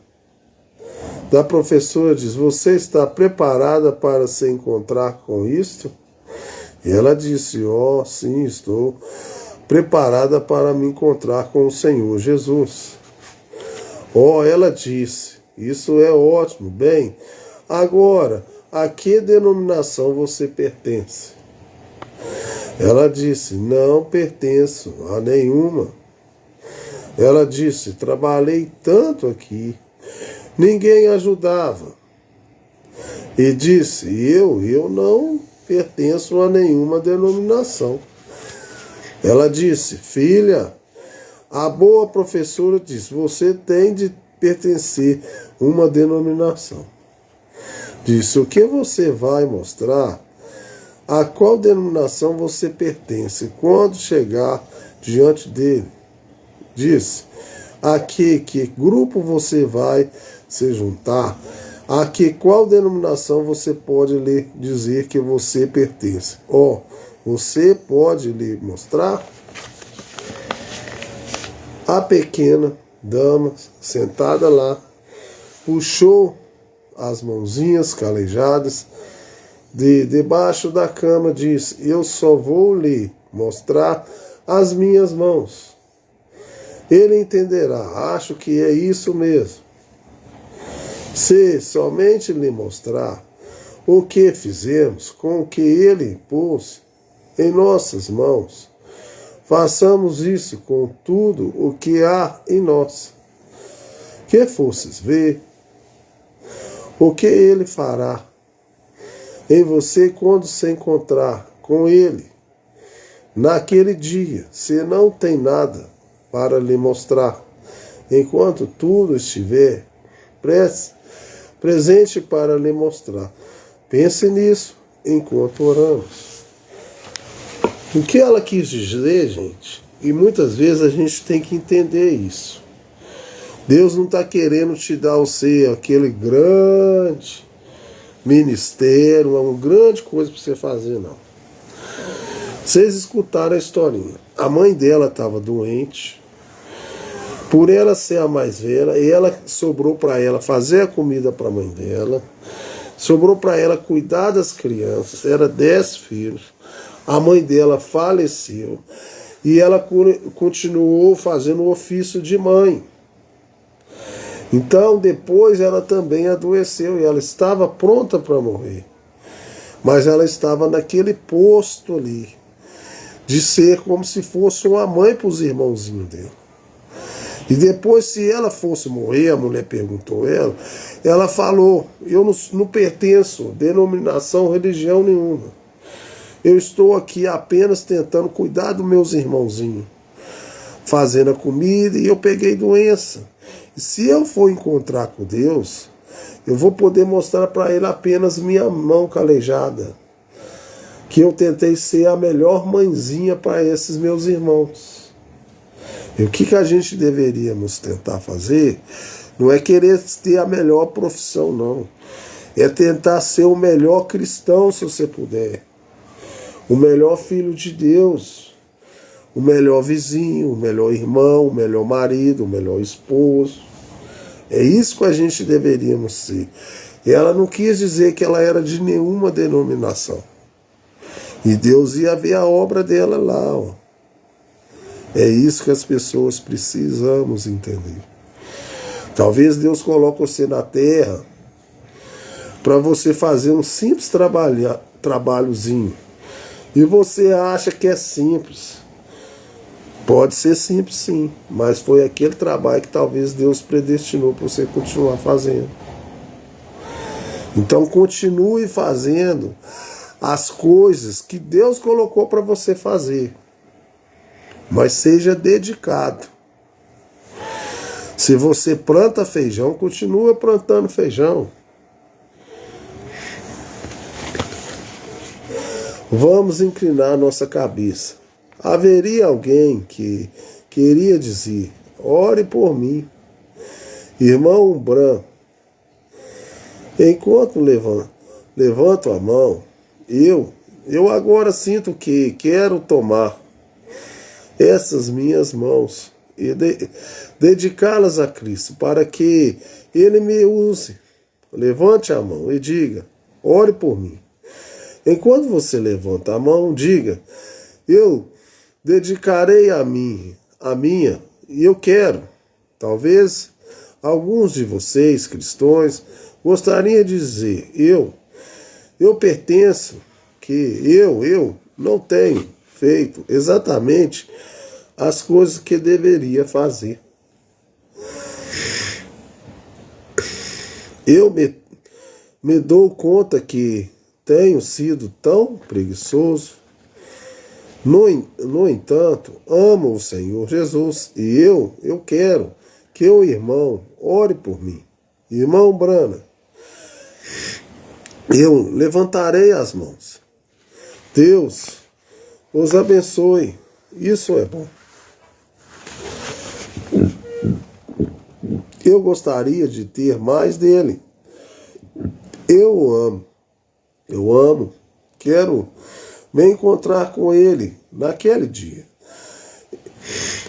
da professora diz: "Você está preparada para se encontrar com isto?" E ela disse: "Oh, sim, estou preparada para me encontrar com o Senhor Jesus." Oh, ela disse: "Isso é ótimo. Bem, agora, a que denominação você pertence?" Ela disse: "Não pertenço a nenhuma." Ela disse: "Trabalhei tanto aqui, ninguém ajudava." E disse: Eu não pertenço a nenhuma denominação." Ela disse: "Filha, a boa professora disse: você tem de pertencer a uma denominação." Disse: "O que você vai mostrar? A qual denominação você pertence quando chegar diante dele?" Disse: "A que grupo você vai se juntar? A qual denominação você pode lhe dizer que você pertence?" Oh, você pode lhe mostrar? A pequena dama, sentada lá, puxou as mãozinhas calejadas debaixo da cama, disse: "Eu só vou lhe mostrar as minhas mãos. Ele entenderá. Acho que é isso mesmo. Se somente lhe mostrar o que fizemos com o que ele pôs em nossas mãos, façamos isso com tudo o que há em nós. Que fosses ver o que ele fará em você quando se encontrar com ele naquele dia, se não tem nada para lhe mostrar, enquanto tudo estiver presente para lhe mostrar." Pense nisso enquanto oramos. O que ela quis dizer, gente, e muitas vezes a gente tem que entender isso. Deus não está querendo te dar aquele grande ministério, uma grande coisa para você fazer, não. Vocês escutaram a historinha. A mãe dela estava doente. Por ela ser a mais velha, e ela sobrou para ela fazer a comida para a mãe dela. Sobrou para ela cuidar das crianças. Era 10 filhos. A mãe dela faleceu. E ela continuou fazendo o ofício de mãe. Então, depois ela também adoeceu. E ela estava pronta para morrer. Mas ela estava naquele posto ali, de ser como se fosse uma mãe para os irmãozinhos dele. E depois, se ela fosse morrer, a mulher perguntou ela falou, eu não pertenço a denominação, religião nenhuma. Eu estou aqui apenas tentando cuidar dos meus irmãozinhos, fazendo a comida, e eu peguei doença. E se eu for encontrar com Deus, eu vou poder mostrar para ele apenas minha mão calejada, que eu tentei ser a melhor mãezinha para esses meus irmãos. E o que a gente deveríamos tentar fazer não é querer ter a melhor profissão, não. É tentar ser o melhor cristão, se você puder. O melhor filho de Deus. O melhor vizinho, o melhor irmão, o melhor marido, o melhor esposo. É isso que a gente deveríamos ser. Ela não quis dizer que ela era de nenhuma denominação. E Deus ia ver a obra dela lá, ó. É isso que as pessoas precisamos entender. Talvez Deus coloque você na terra para você fazer um simples trabalhozinho. E você acha que é simples. Pode ser simples, sim, mas foi aquele trabalho que talvez Deus predestinou para você continuar fazendo. Então continue fazendo as coisas que Deus colocou para você fazer. Mas seja dedicado. Se você planta feijão, continua plantando feijão. Vamos inclinar nossa cabeça. Haveria alguém que queria dizer, ore por mim. Irmão Bran, enquanto levanto a mão, eu agora sinto que quero tomar essas minhas mãos e dedicá-las a Cristo, para que Ele me use. Levante a mão e diga, ore por mim. Enquanto você levanta a mão, diga, eu dedicarei a minha, e eu quero. Talvez alguns de vocês, cristãos, gostariam de dizer, eu pertenço, que eu não tenho feito exatamente as coisas que deveria fazer. Eu me dou conta que tenho sido tão preguiçoso. No entanto, amo o Senhor Jesus e eu quero que o irmão ore por mim. Irmão Brana, eu levantarei as mãos. Deus os abençoe. Isso é bom. Eu gostaria de ter mais dele. Eu amo, quero me encontrar com ele naquele dia.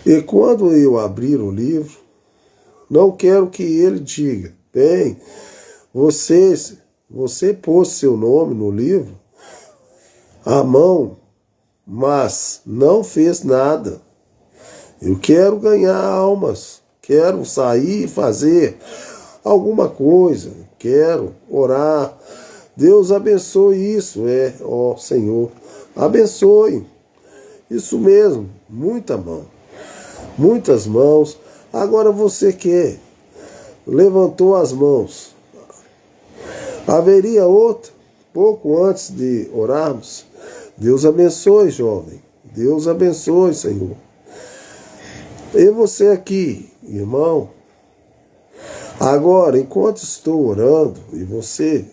E quando eu abrir o livro, não quero que ele diga, bem, você pôs seu nome no livro, à mão, mas não fez nada. Eu quero ganhar almas, quero sair e fazer alguma coisa, quero orar. Deus abençoe isso, ó Senhor, abençoe. Isso mesmo, muitas mãos. Agora você que levantou as mãos, haveria outra, pouco antes de orarmos. Deus abençoe, jovem. Deus abençoe, Senhor. E você aqui, irmão, agora, enquanto estou orando, e você,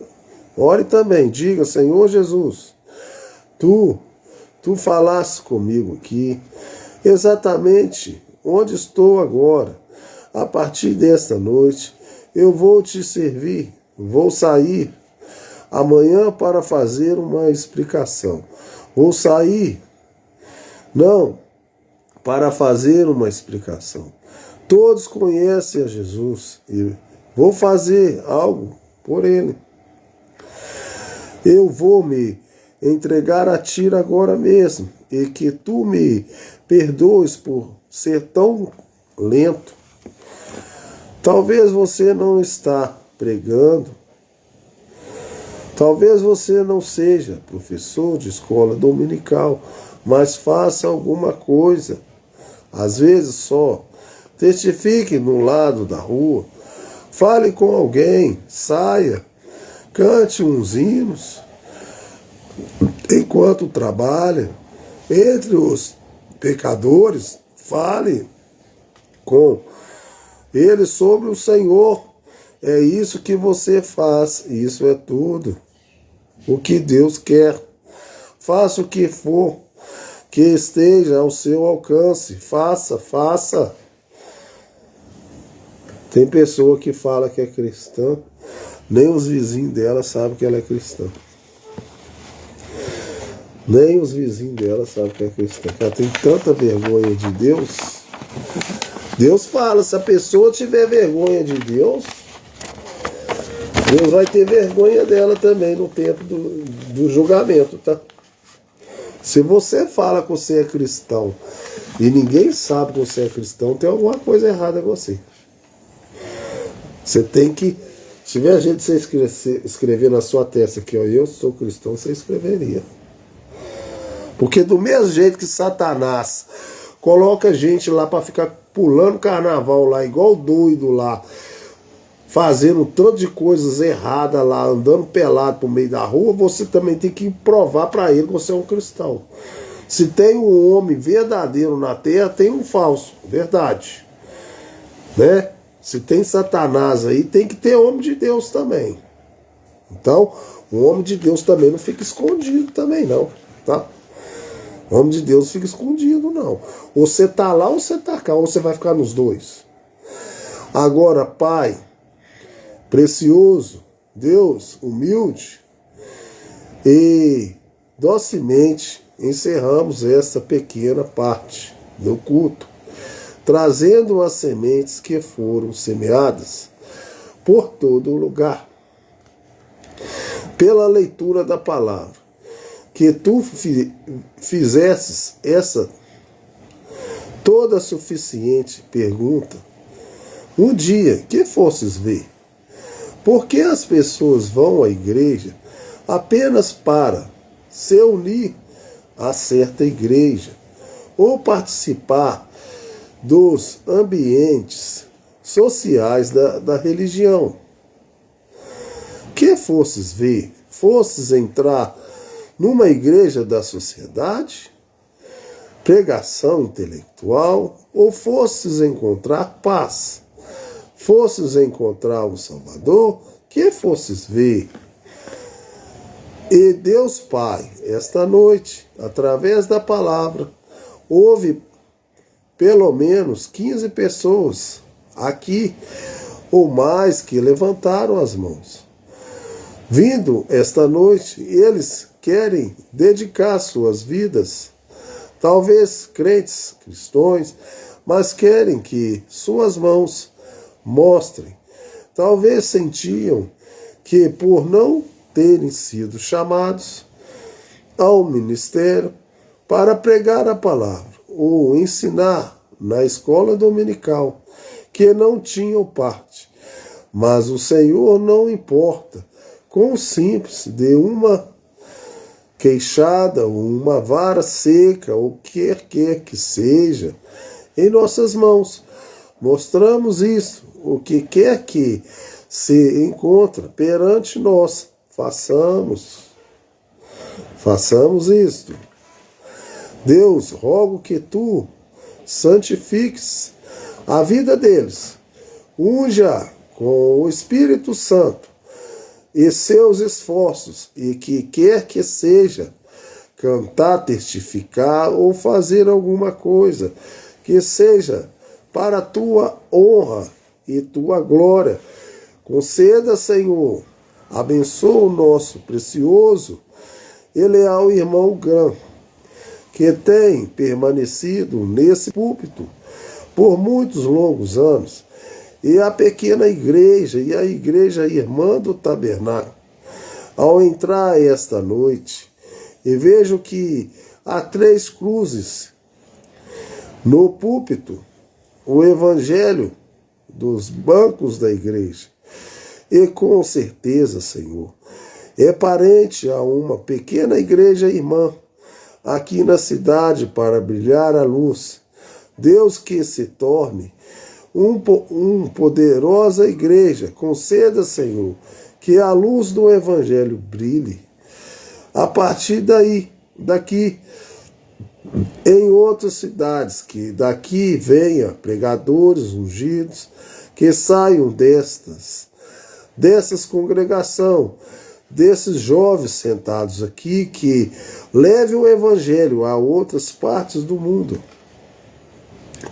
ore também, diga, Senhor Jesus, Tu falaste comigo aqui, exatamente onde estou agora. A partir desta noite, eu vou te servir, vou sair amanhã para fazer uma explicação. Vou sair, não, para fazer uma explicação. Todos conhecem a Jesus e vou fazer algo por ele. Eu vou me entregar a ti agora mesmo e que tu me perdoes por ser tão lento. Talvez você não está pregando, talvez você não seja professor de escola dominical, mas faça alguma coisa, às vezes só testifique no lado da rua, fale com alguém, saia, cante uns hinos, enquanto trabalha, entre os pecadores, fale com eles sobre o Senhor. É isso que você faz, isso é tudo o que Deus quer. Faça o que for que esteja ao seu alcance, faça. Tem pessoa que fala que é cristã, nem os vizinhos dela sabem que ela é cristã. Nem os vizinhos dela sabem que é cristã. Ela tem tanta vergonha de Deus. Deus fala, se a pessoa tiver vergonha de Deus, Deus vai ter vergonha dela também no tempo do julgamento, tá? Se você fala que você é cristão e ninguém sabe que você é cristão, tem alguma coisa errada com você. Você tem que... Se tiver gente de você escrever na sua testa aqui, ó, eu sou cristão, você escreveria. Porque do mesmo jeito que Satanás coloca gente lá para ficar pulando carnaval lá, igual doido lá, fazendo um tanto de coisas erradas lá, andando pelado pro meio da rua, você também tem que provar para ele que você é um cristão. Se tem um homem verdadeiro na terra, tem um falso, verdade. Né? Se tem Satanás aí, tem que ter homem de Deus também. Então, o homem de Deus também não fica escondido também não, tá? O homem de Deus não fica escondido não. Ou você tá lá ou você tá cá, ou você vai ficar nos dois. Agora, Pai precioso, Deus humilde, e docemente encerramos esta pequena parte do culto, trazendo as sementes que foram semeadas por todo lugar, pela leitura da palavra, que tu fizesses essa toda suficiente pergunta, um dia que fosses ver. Por que as pessoas vão à igreja apenas para se unir a certa igreja ou participar dos ambientes sociais da religião? Que fosses ver? Fosses entrar numa igreja da sociedade, pregação intelectual, ou fosses encontrar paz? Fosses encontrar o Salvador, que fosses ver? E Deus Pai, esta noite, através da palavra, houve pelo menos 15 pessoas aqui, ou mais, que levantaram as mãos. Vindo esta noite, eles querem dedicar suas vidas, talvez crentes, cristãos, mas querem que suas mãos mostrem. Talvez sentiam que por não terem sido chamados ao ministério para pregar a palavra ou ensinar na escola dominical, que não tinham parte. Mas o Senhor não importa com o simples de uma queixada ou uma vara seca ou quer que seja em nossas mãos. Mostramos isso, o que quer que se encontra perante nós. Façamos isto. Deus, rogo que tu santifiques a vida deles, unja com o Espírito Santo e seus esforços, e que quer que seja cantar, testificar ou fazer alguma coisa que seja para a tua honra e tua glória. Conceda, Senhor, abençoa o nosso precioso e leal irmão Graham, que tem permanecido nesse púlpito por muitos longos anos, e a pequena igreja e a igreja irmã do tabernáculo. Ao entrar esta noite, e vejo que há 3 cruzes no púlpito, o evangelho dos bancos da igreja. E com certeza, Senhor, é parente a uma pequena igreja irmã aqui na cidade para brilhar a luz. Deus, que se torne poderosa igreja. Conceda, Senhor, que a luz do Evangelho brilhe. A partir daqui, em outras cidades, que daqui venha pregadores ungidos, que saiam dessas congregações, desses jovens sentados aqui, que leve o Evangelho a outras partes do mundo.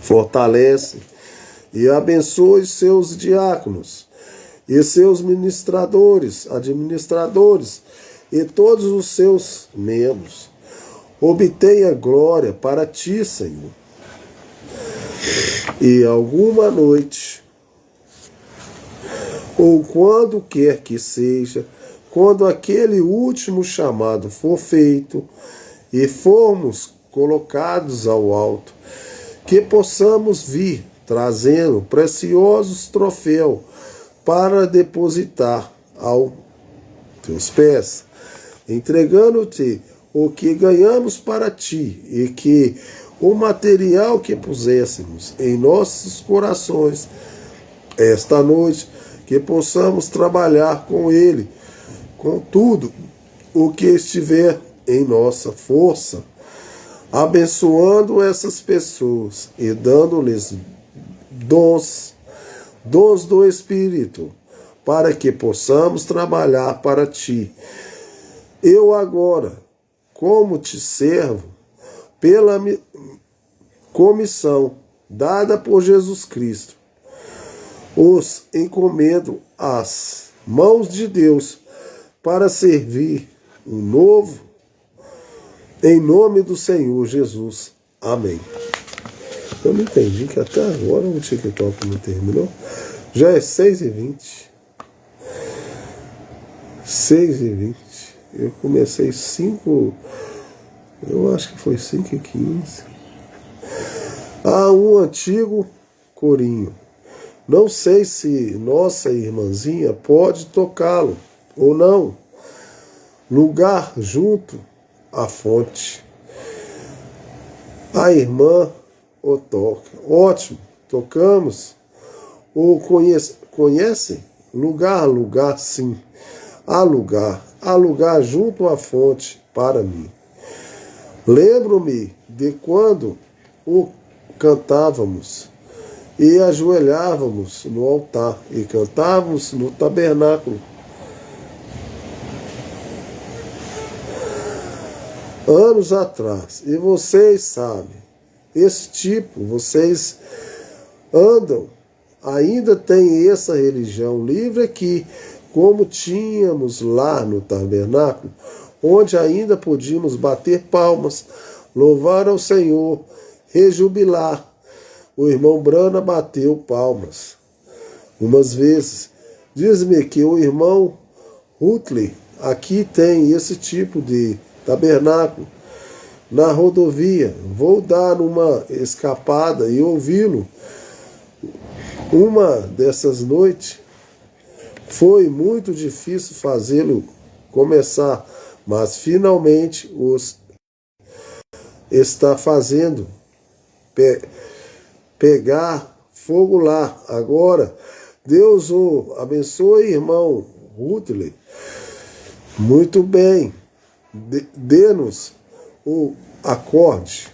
Fortalece e abençoe seus diáconos e seus administradores e todos os seus membros. Obtenha glória para ti, Senhor. E alguma noite, ou quando quer que seja, quando aquele último chamado for feito e formos colocados ao alto, que possamos vir trazendo preciosos troféus para depositar aos teus pés, entregando-te o que ganhamos para ti, e que o material que puséssemos em nossos corações esta noite, que possamos trabalhar com ele, com tudo o que estiver em nossa força, abençoando essas pessoas e dando-lhes dons do Espírito, para que possamos trabalhar para ti. Eu agora, como te servo, pela comissão dada por Jesus Cristo, os encomendo às mãos de Deus para servir um novo, em nome do Senhor Jesus. Amém. Eu não entendi que até agora o TikTok não terminou. Já é 6h20. 6h20. Eu comecei 5... Eu acho que foi 5h15. Há um antigo corinho. Não sei se nossa irmãzinha pode tocá-lo ou não. Lugar junto à fonte. A irmã o toca. Ótimo, tocamos. Ou conhece? Lugar, sim. Há lugar junto à fonte para mim. Lembro-me de quando o cantávamos e ajoelhávamos no altar e cantávamos no tabernáculo. Anos atrás. E vocês sabem, esse tipo, vocês andam, ainda tem essa religião livre aqui, como tínhamos lá no tabernáculo, onde ainda podíamos bater palmas, louvar ao Senhor, rejubilar. O irmão Brana bateu palmas umas vezes. Diz-me que o irmão Hutley aqui tem esse tipo de tabernáculo na rodovia. Vou dar uma escapada e ouvi-lo. Uma dessas noites foi muito difícil fazê-lo começar, mas finalmente os está fazendo pegar fogo lá. Agora, Deus o abençoe, irmão Hutley. Muito bem. Dê-nos o acorde.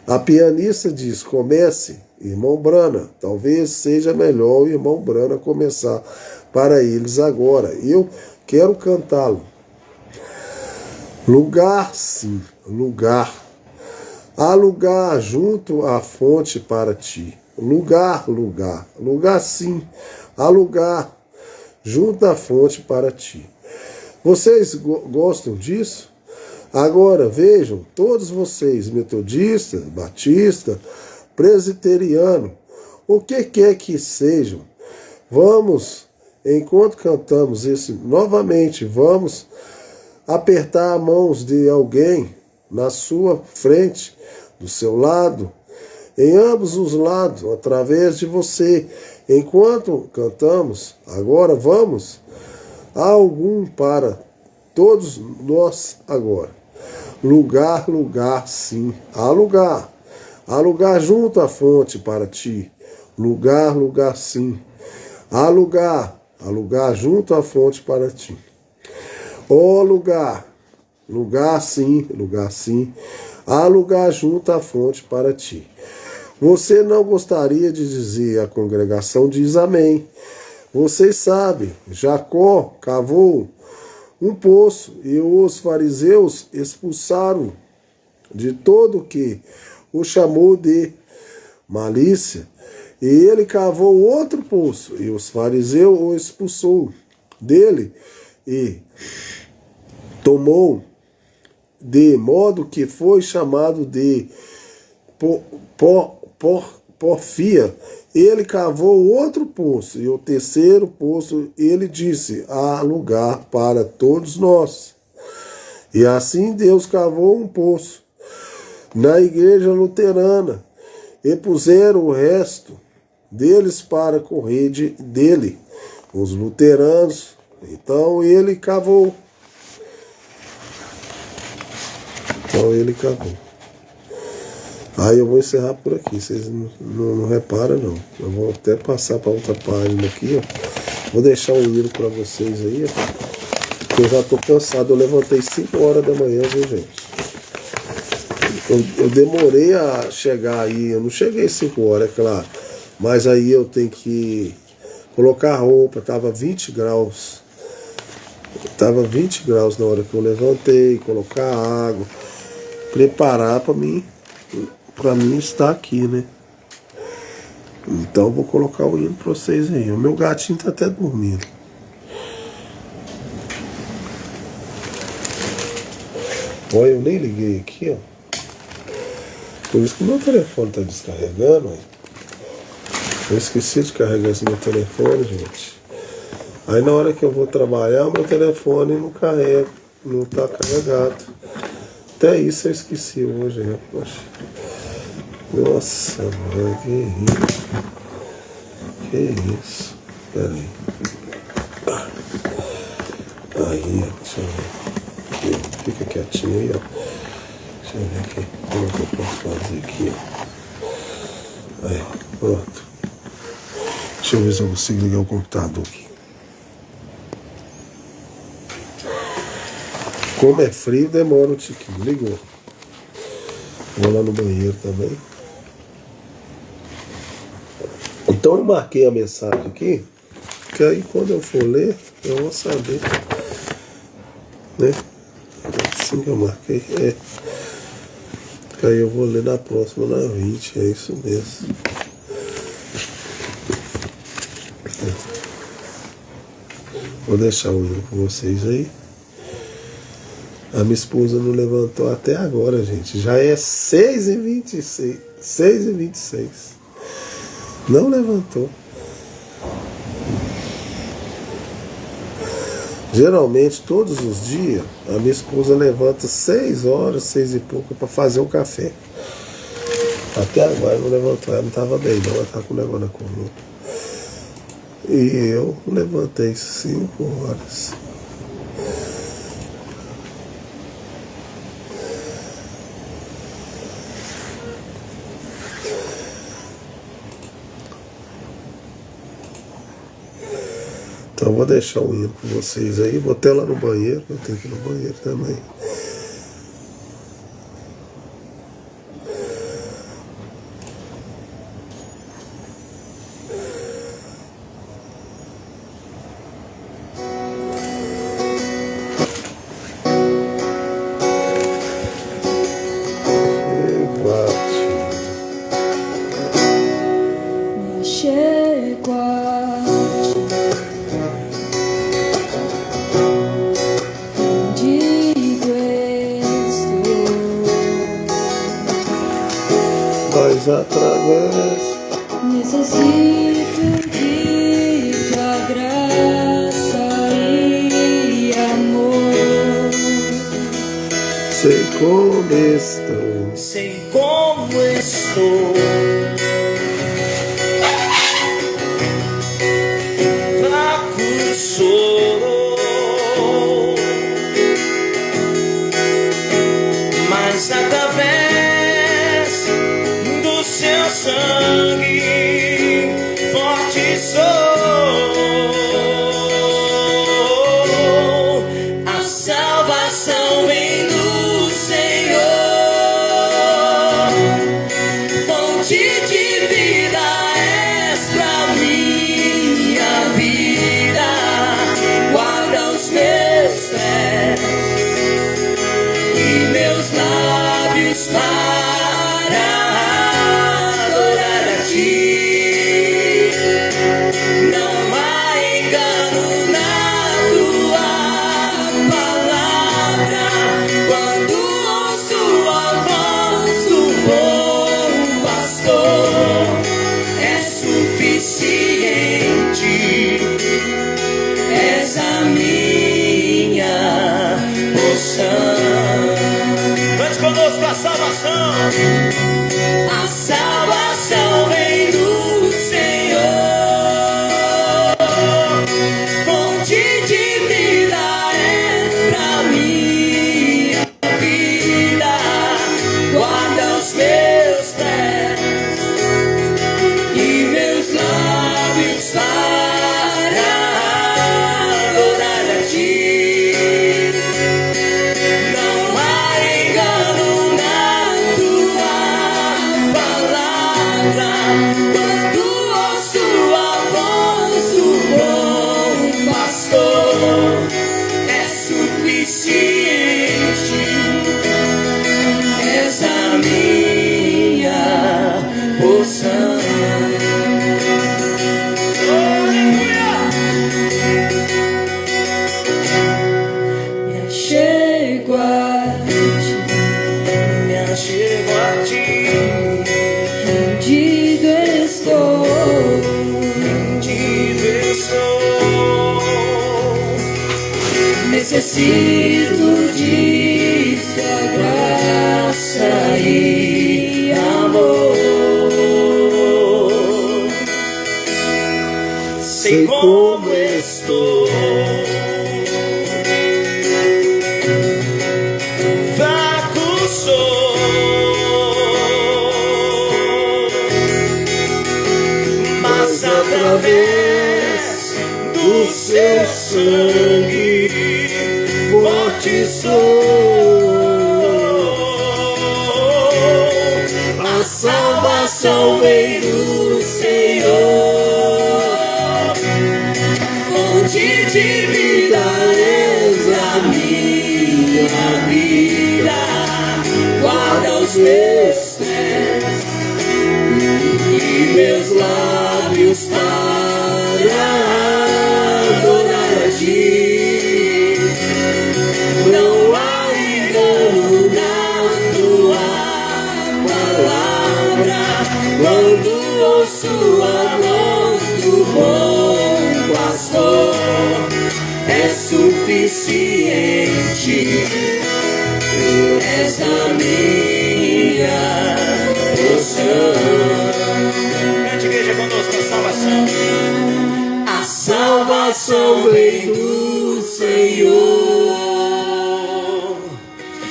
A pianista diz: comece, irmão Brana. Talvez seja melhor o irmão Brana começar para eles agora. Eu quero cantá-lo. Lugar, sim, lugar. Há lugar junto à fonte para ti. Lugar, sim. Há lugar junto à fonte para ti. Vocês gostam disso? Agora vejam, todos vocês, metodistas, batistas, presbiteriano, o que quer que sejam, vamos, enquanto cantamos isso novamente, vamos apertar as mãos de alguém na sua frente, do seu lado, em ambos os lados, através de você. Enquanto cantamos, agora vamos, há algum para todos nós agora. Lugar, sim, há lugar junto à fonte para ti. lugar, lugar sim. Há lugar junto à fonte para ti. Ó lugar, lugar sim, há lugar junto à fonte para ti. Você não gostaria de dizer, a congregação diz amém. Vocês sabem, Jacó cavou um poço e os fariseus expulsaram de todo o que o chamou de malícia. E ele cavou outro poço e os fariseus o expulsou dele e tomou de modo que foi chamado de porfia. Ele cavou outro poço, e o terceiro poço ele disse: há lugar para todos nós. E assim Deus cavou um poço na igreja luterana, e puseram o resto deles para correr dele, os luteranos. Então ele cavou. Aí eu vou encerrar por aqui, vocês não reparam não. Eu vou até passar para outra página aqui, ó. Vou deixar um hino para vocês aí, ó. Porque eu já estou cansado, eu levantei 5 horas da manhã, viu gente? Eu demorei a chegar aí, eu não cheguei 5 horas, é claro. Mas aí eu tenho que colocar roupa, tava 20 graus. Tava 20 graus na hora que eu levantei, colocar água, preparar para mim estar aqui, né? Então vou colocar o hino para vocês aí. O meu gatinho tá até dormindo. Olha, eu nem liguei aqui, ó. Por isso que o meu telefone tá descarregando, ó. Eu esqueci de carregar esse meu telefone, gente. Aí na hora que eu vou trabalhar, o meu telefone não carrega, não tá carregado. Até isso eu esqueci hoje, né? Poxa. Nossa, mano, que isso? Que isso? Pera aí. Aí, ó, deixa eu ver. Aqui, fica quietinho aí, ó. Deixa eu ver aqui. Como é que eu posso fazer aqui, ó. Aí, pronto. Deixa eu ver se eu consigo ligar o computador aqui. Como é frio, demora um tiquinho. Ligou. Vou lá no banheiro também. Então eu marquei a mensagem aqui, que aí quando eu for ler, eu vou saber. Né? Assim que eu marquei. Que aí eu vou ler na próxima, na 20. É isso mesmo. Vou deixar o hino com vocês aí. A minha esposa não levantou até agora, gente. Já é 6h26. 6h26. Não levantou. Geralmente, todos os dias, a minha esposa levanta 6 horas, 6 e pouco, para fazer o café. Até agora não levantou. Ela não estava bem, não. Ela estava com o negócio na coluna. E eu levantei 5 horas. Então vou deixar o hino com vocês aí. Vou até lá no banheiro, eu tenho que ir no banheiro também. Mas através necessito de tua graça e amor. sei como estou, Sei como estou. Fraco sou, mas através do seu sangue A salvação vem do Senhor, fonte de vida és pra minha vida, guarda os meus pés e meus lábios para adorar a ti. Não há engano na tua palavra, quando ouço a voz do bom pastor, é suficiente, és a minha porção. Cante conosco a salvação. A salvação vem do Senhor, fonte de vida és pra minha vida, guarda os meus pés e meus lábios para adorar a ti. Não há engano na tua palavra, quando ouço a voz do bom pastor, é suficiente, és a minha porção. Me achego a ti, rendido estou, necessito de sua graça e amor. Sei como estou, fraco sou, mas através do seu sangue forte sou. A salvação vem do Senhor, fonte de vida és a minha vida, guarda os meus pés e meus lábios para adorar a ti. Não há engano na tua palavra, quando ouço a voz do bom pastor, é suficiente, és a minha porção. Cante, igreja, conosco a salvação. A salvação vem do Senhor,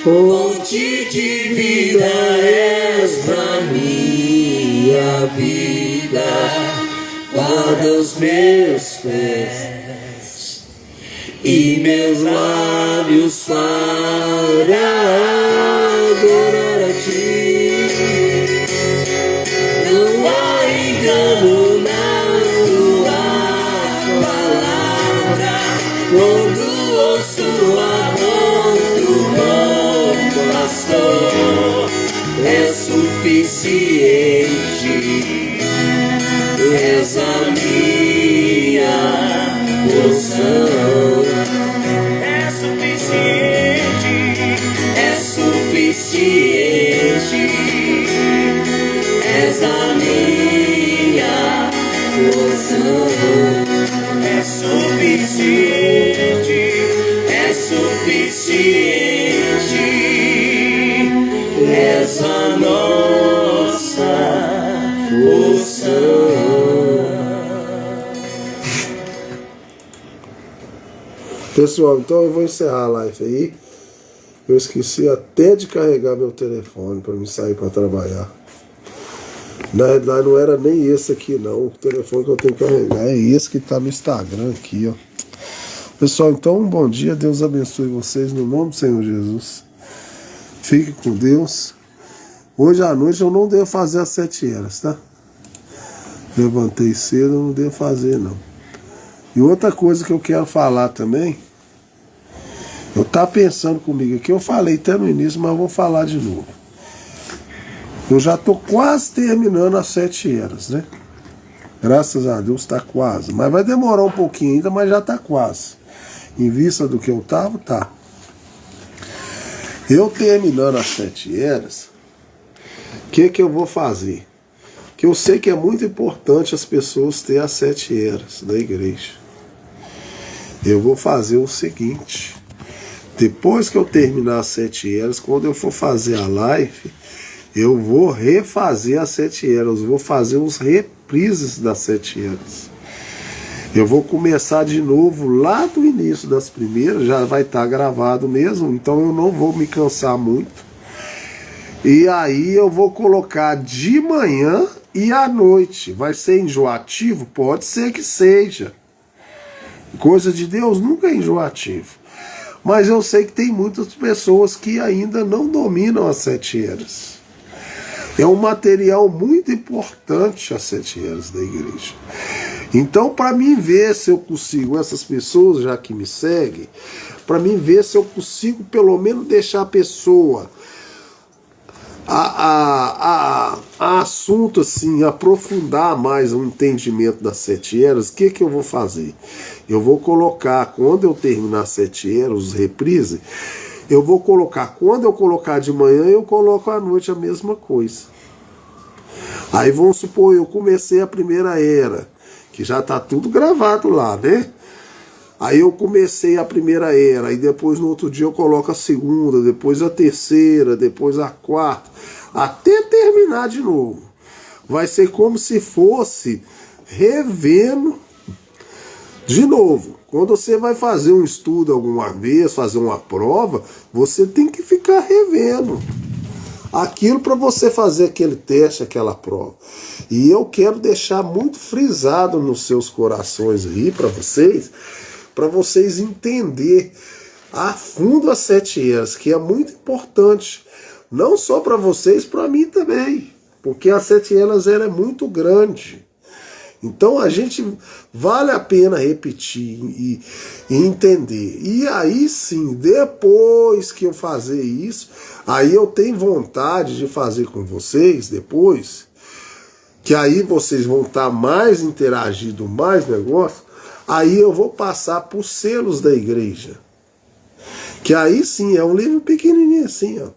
fonte de vida és pra minha vida, guarda os meus pés e meus lábios para adorar a ti. Não há engano na tua palavra, quando ouço a voz do bom pastor, é suficiente, és a minha porção. É suficiente, é suficiente, és a minha porção. É suficiente, é suficiente, és a nossa porção. Pessoal, então eu vou encerrar a live aí. Eu esqueci até de carregar meu telefone para me sair para trabalhar. Na verdade não era nem esse aqui não, o telefone que eu tenho que carregar é esse que está no Instagram aqui, ó. Pessoal, então um bom dia, Deus abençoe vocês no nome do Senhor Jesus. Fique com Deus. Hoje à noite eu não devo fazer às 7 horas, tá? Levantei cedo, eu não devo fazer não. E outra coisa que eu quero falar também, eu tava pensando comigo aqui, eu falei até no início, mas eu vou falar de novo. Eu já tô quase terminando às 7 horas, né? Graças a Deus tá quase. Mas vai demorar um pouquinho ainda, mas já tá quase. Em vista do que eu tava, tá. Eu terminando às 7 horas, o que eu vou fazer? Que eu sei que é muito importante as pessoas terem as 7 horas da igreja. Eu vou fazer o seguinte. Depois que eu terminar às 7 horas, quando eu for fazer a live, eu vou refazer as 7 horas. Vou fazer os reprises das 7 horas. Eu vou começar de novo lá do início das primeiras. Já vai estar gravado mesmo. Então eu não vou me cansar muito. E aí eu vou colocar de manhã e à noite. Vai ser enjoativo? Pode ser que seja. Coisa de Deus nunca é enjoativo. Mas eu sei que tem muitas pessoas que ainda não dominam as 7 horas. É um material muito importante as 7 horas da igreja. Então, para mim ver se eu consigo, essas pessoas já que me seguem, para mim ver se eu consigo pelo menos deixar a pessoa a assunto assim, aprofundar mais o entendimento das 7 horas, o que eu vou fazer? Eu vou colocar, quando eu terminar as 7 horas, os reprises, eu vou colocar, quando eu colocar de manhã, eu coloco à noite a mesma coisa. Aí vamos supor, eu comecei a primeira era, que já está tudo gravado lá, né? Aí eu comecei a primeira era, aí depois no outro dia eu coloco a segunda, depois a terceira, depois a quarta, até terminar de novo. Vai ser como se fosse revendo de novo. Quando você vai fazer um estudo alguma vez, fazer uma prova, você tem que ficar revendo aquilo para você fazer aquele teste, aquela prova. E eu quero deixar muito frisado nos seus corações aí para vocês entenderem a fundo as 7 horas, que é muito importante, não só para vocês, para mim também, porque as 7 horas ela é muito grande. Então a gente vale a pena repetir e entender. E aí sim, depois que eu fazer isso, aí eu tenho vontade de fazer com vocês depois, que aí vocês vão estar mais interagindo, mais negócio, aí eu vou passar por selos da igreja. Que aí sim, é um livro pequenininho assim, ó.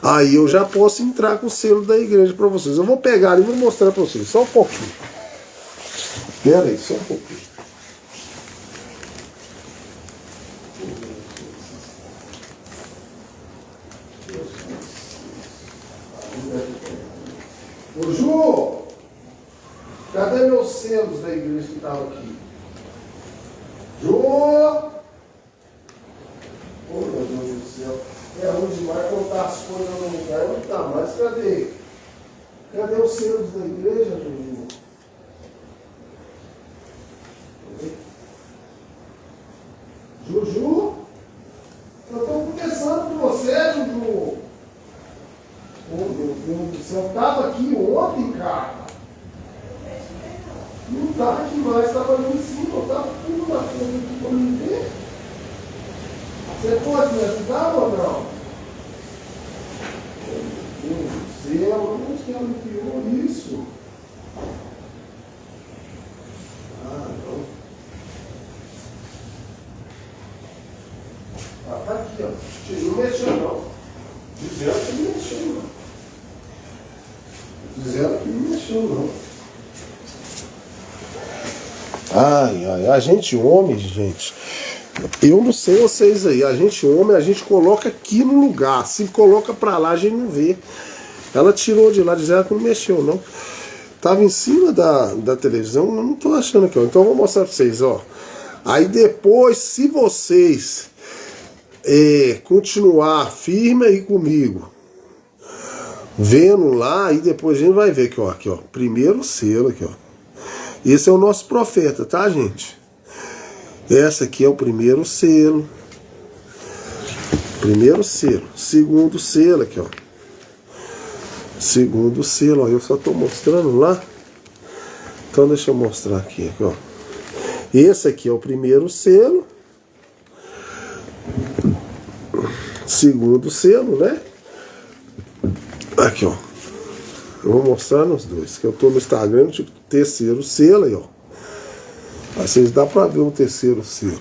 Aí eu já posso entrar com o selo da igreja para vocês. Eu vou pegar ali e vou mostrar para vocês, só um pouquinho. Espera aí, só um pouquinho. Ô Ju, cadê meus selos da igreja que estavam aqui? Ju! Oh, meu Deus do céu. É ruim demais colocar as coisas no lugar. Onde está mais? Cadê? Cadê os selos da igreja, Juju? Juju? Eu estou conversando com você, Juju. Oh, meu Deus do céu. Estava aqui ontem, cara. Não estava aqui mais, estava ali em cima. Eu estava tudo na frente aqui para me ver. Você pode me ajudar ou não? Meu Deus do céu, onde que ela enfiou isso? Ah, não. Ah, tá aqui, ó. Não mexeu, não. Dizendo que não mexeu, não. Dizendo que não mexeu, não. Ai, ai, a gente homem, gente. Eu não sei vocês aí, a gente homem, a gente coloca aqui no lugar. Se coloca pra lá, a gente não vê. Ela tirou de lá, dizendo que não mexeu, não. Tava em cima da televisão, eu não tô achando aqui, ó. Então eu vou mostrar pra vocês, ó. Aí depois, se vocês continuar firme aí comigo, vendo lá, e depois a gente vai ver aqui, ó, primeiro selo aqui, ó. Esse é o nosso profeta, tá, gente? Essa aqui é o primeiro selo. Primeiro selo. Segundo selo aqui, ó. Segundo selo, ó. Eu só tô mostrando lá. Então deixa eu mostrar aqui, ó. Esse aqui é o primeiro selo. Segundo selo, né? Aqui, ó. Eu vou mostrar nos dois. Que eu tô no Instagram, tipo, terceiro selo aí, ó. Aí vocês dá pra ver um terceiro selo.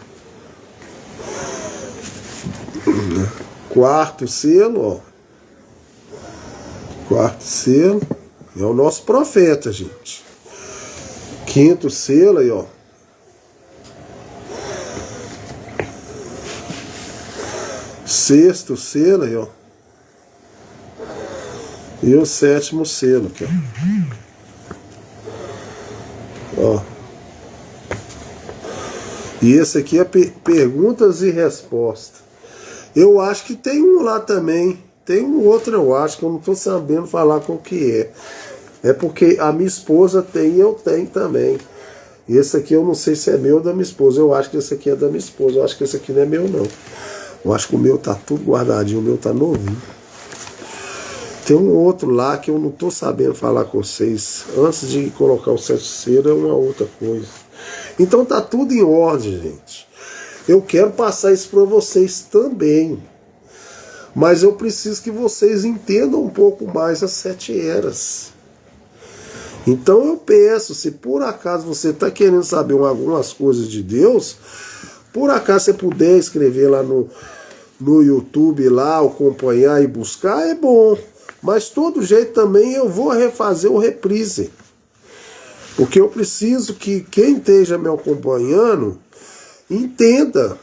Quarto selo, ó. Quarto selo. É o nosso profeta, gente. Quinto selo aí, ó. Sexto selo aí, ó. E o sétimo selo aqui, ó. E esse aqui é perguntas e respostas. Eu acho que tem um lá também. Tem um outro, eu acho, que eu não estou sabendo falar qual que é. É porque a minha esposa tem e eu tenho também. Esse aqui eu não sei se é meu ou da minha esposa. Eu acho que esse aqui é da minha esposa. Eu acho que esse aqui não é meu, não. Eu acho que o meu tá tudo guardadinho. O meu tá novinho. Tem um outro lá que eu não estou sabendo falar com vocês. Antes de colocar o sete selo é uma outra coisa. Então tá tudo em ordem, gente. Eu quero passar isso para vocês também. Mas eu preciso que vocês entendam um pouco mais as 7 eras. Então eu peço, se por acaso você está querendo saber algumas coisas de Deus, por acaso você puder escrever lá no YouTube, lá, acompanhar e buscar, é bom. Mas todo jeito também eu vou refazer o reprise. Porque eu preciso que quem esteja me acompanhando entenda.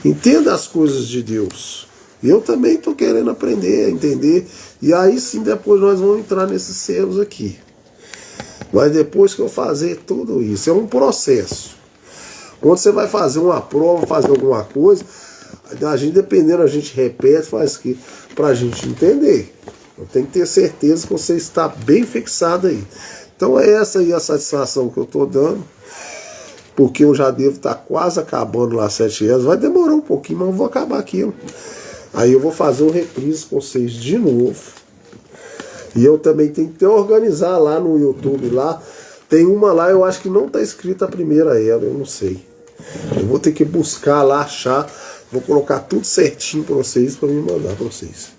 Entenda as coisas de Deus. Eu também estou querendo aprender a entender. E aí sim depois nós vamos entrar nesses selos aqui. Mas depois que eu fazer tudo isso, é um processo. Quando você vai fazer uma prova, fazer alguma coisa, a gente, dependendo, a gente repete, faz aqui, para a gente entender. Eu tenho que ter certeza que você está bem fixado aí. Então é essa aí a satisfação que eu estou dando. Porque eu já devo estar quase acabando lá 7 eras. Vai demorar um pouquinho, mas eu vou acabar aquilo. Aí eu vou fazer um reprise com vocês de novo. E eu também tenho que organizar lá no YouTube lá. Tem uma lá, eu acho que não está escrita a primeira era, eu não sei. Eu vou ter que buscar lá, achar. Vou colocar tudo certinho para vocês, para me mandar para vocês.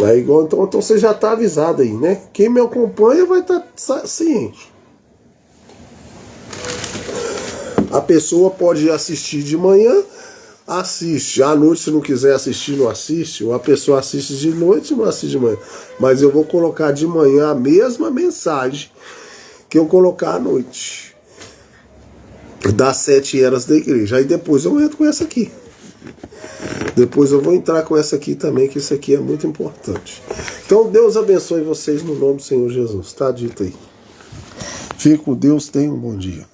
É igual, então você já está avisado aí, né? Quem me acompanha vai estar ciente. A pessoa pode assistir de manhã, assiste. À noite, se não quiser assistir, não assiste. Ou a pessoa assiste de noite, não assiste de manhã. Mas eu vou colocar de manhã a mesma mensagem que eu colocar à noite. Das 7 eras da igreja. Aí depois eu entro com essa aqui. Depois eu vou entrar com essa aqui também, que isso aqui é muito importante. Então Deus abençoe vocês no nome do Senhor Jesus. Tá dito aí. Fique com Deus, tenha um bom dia.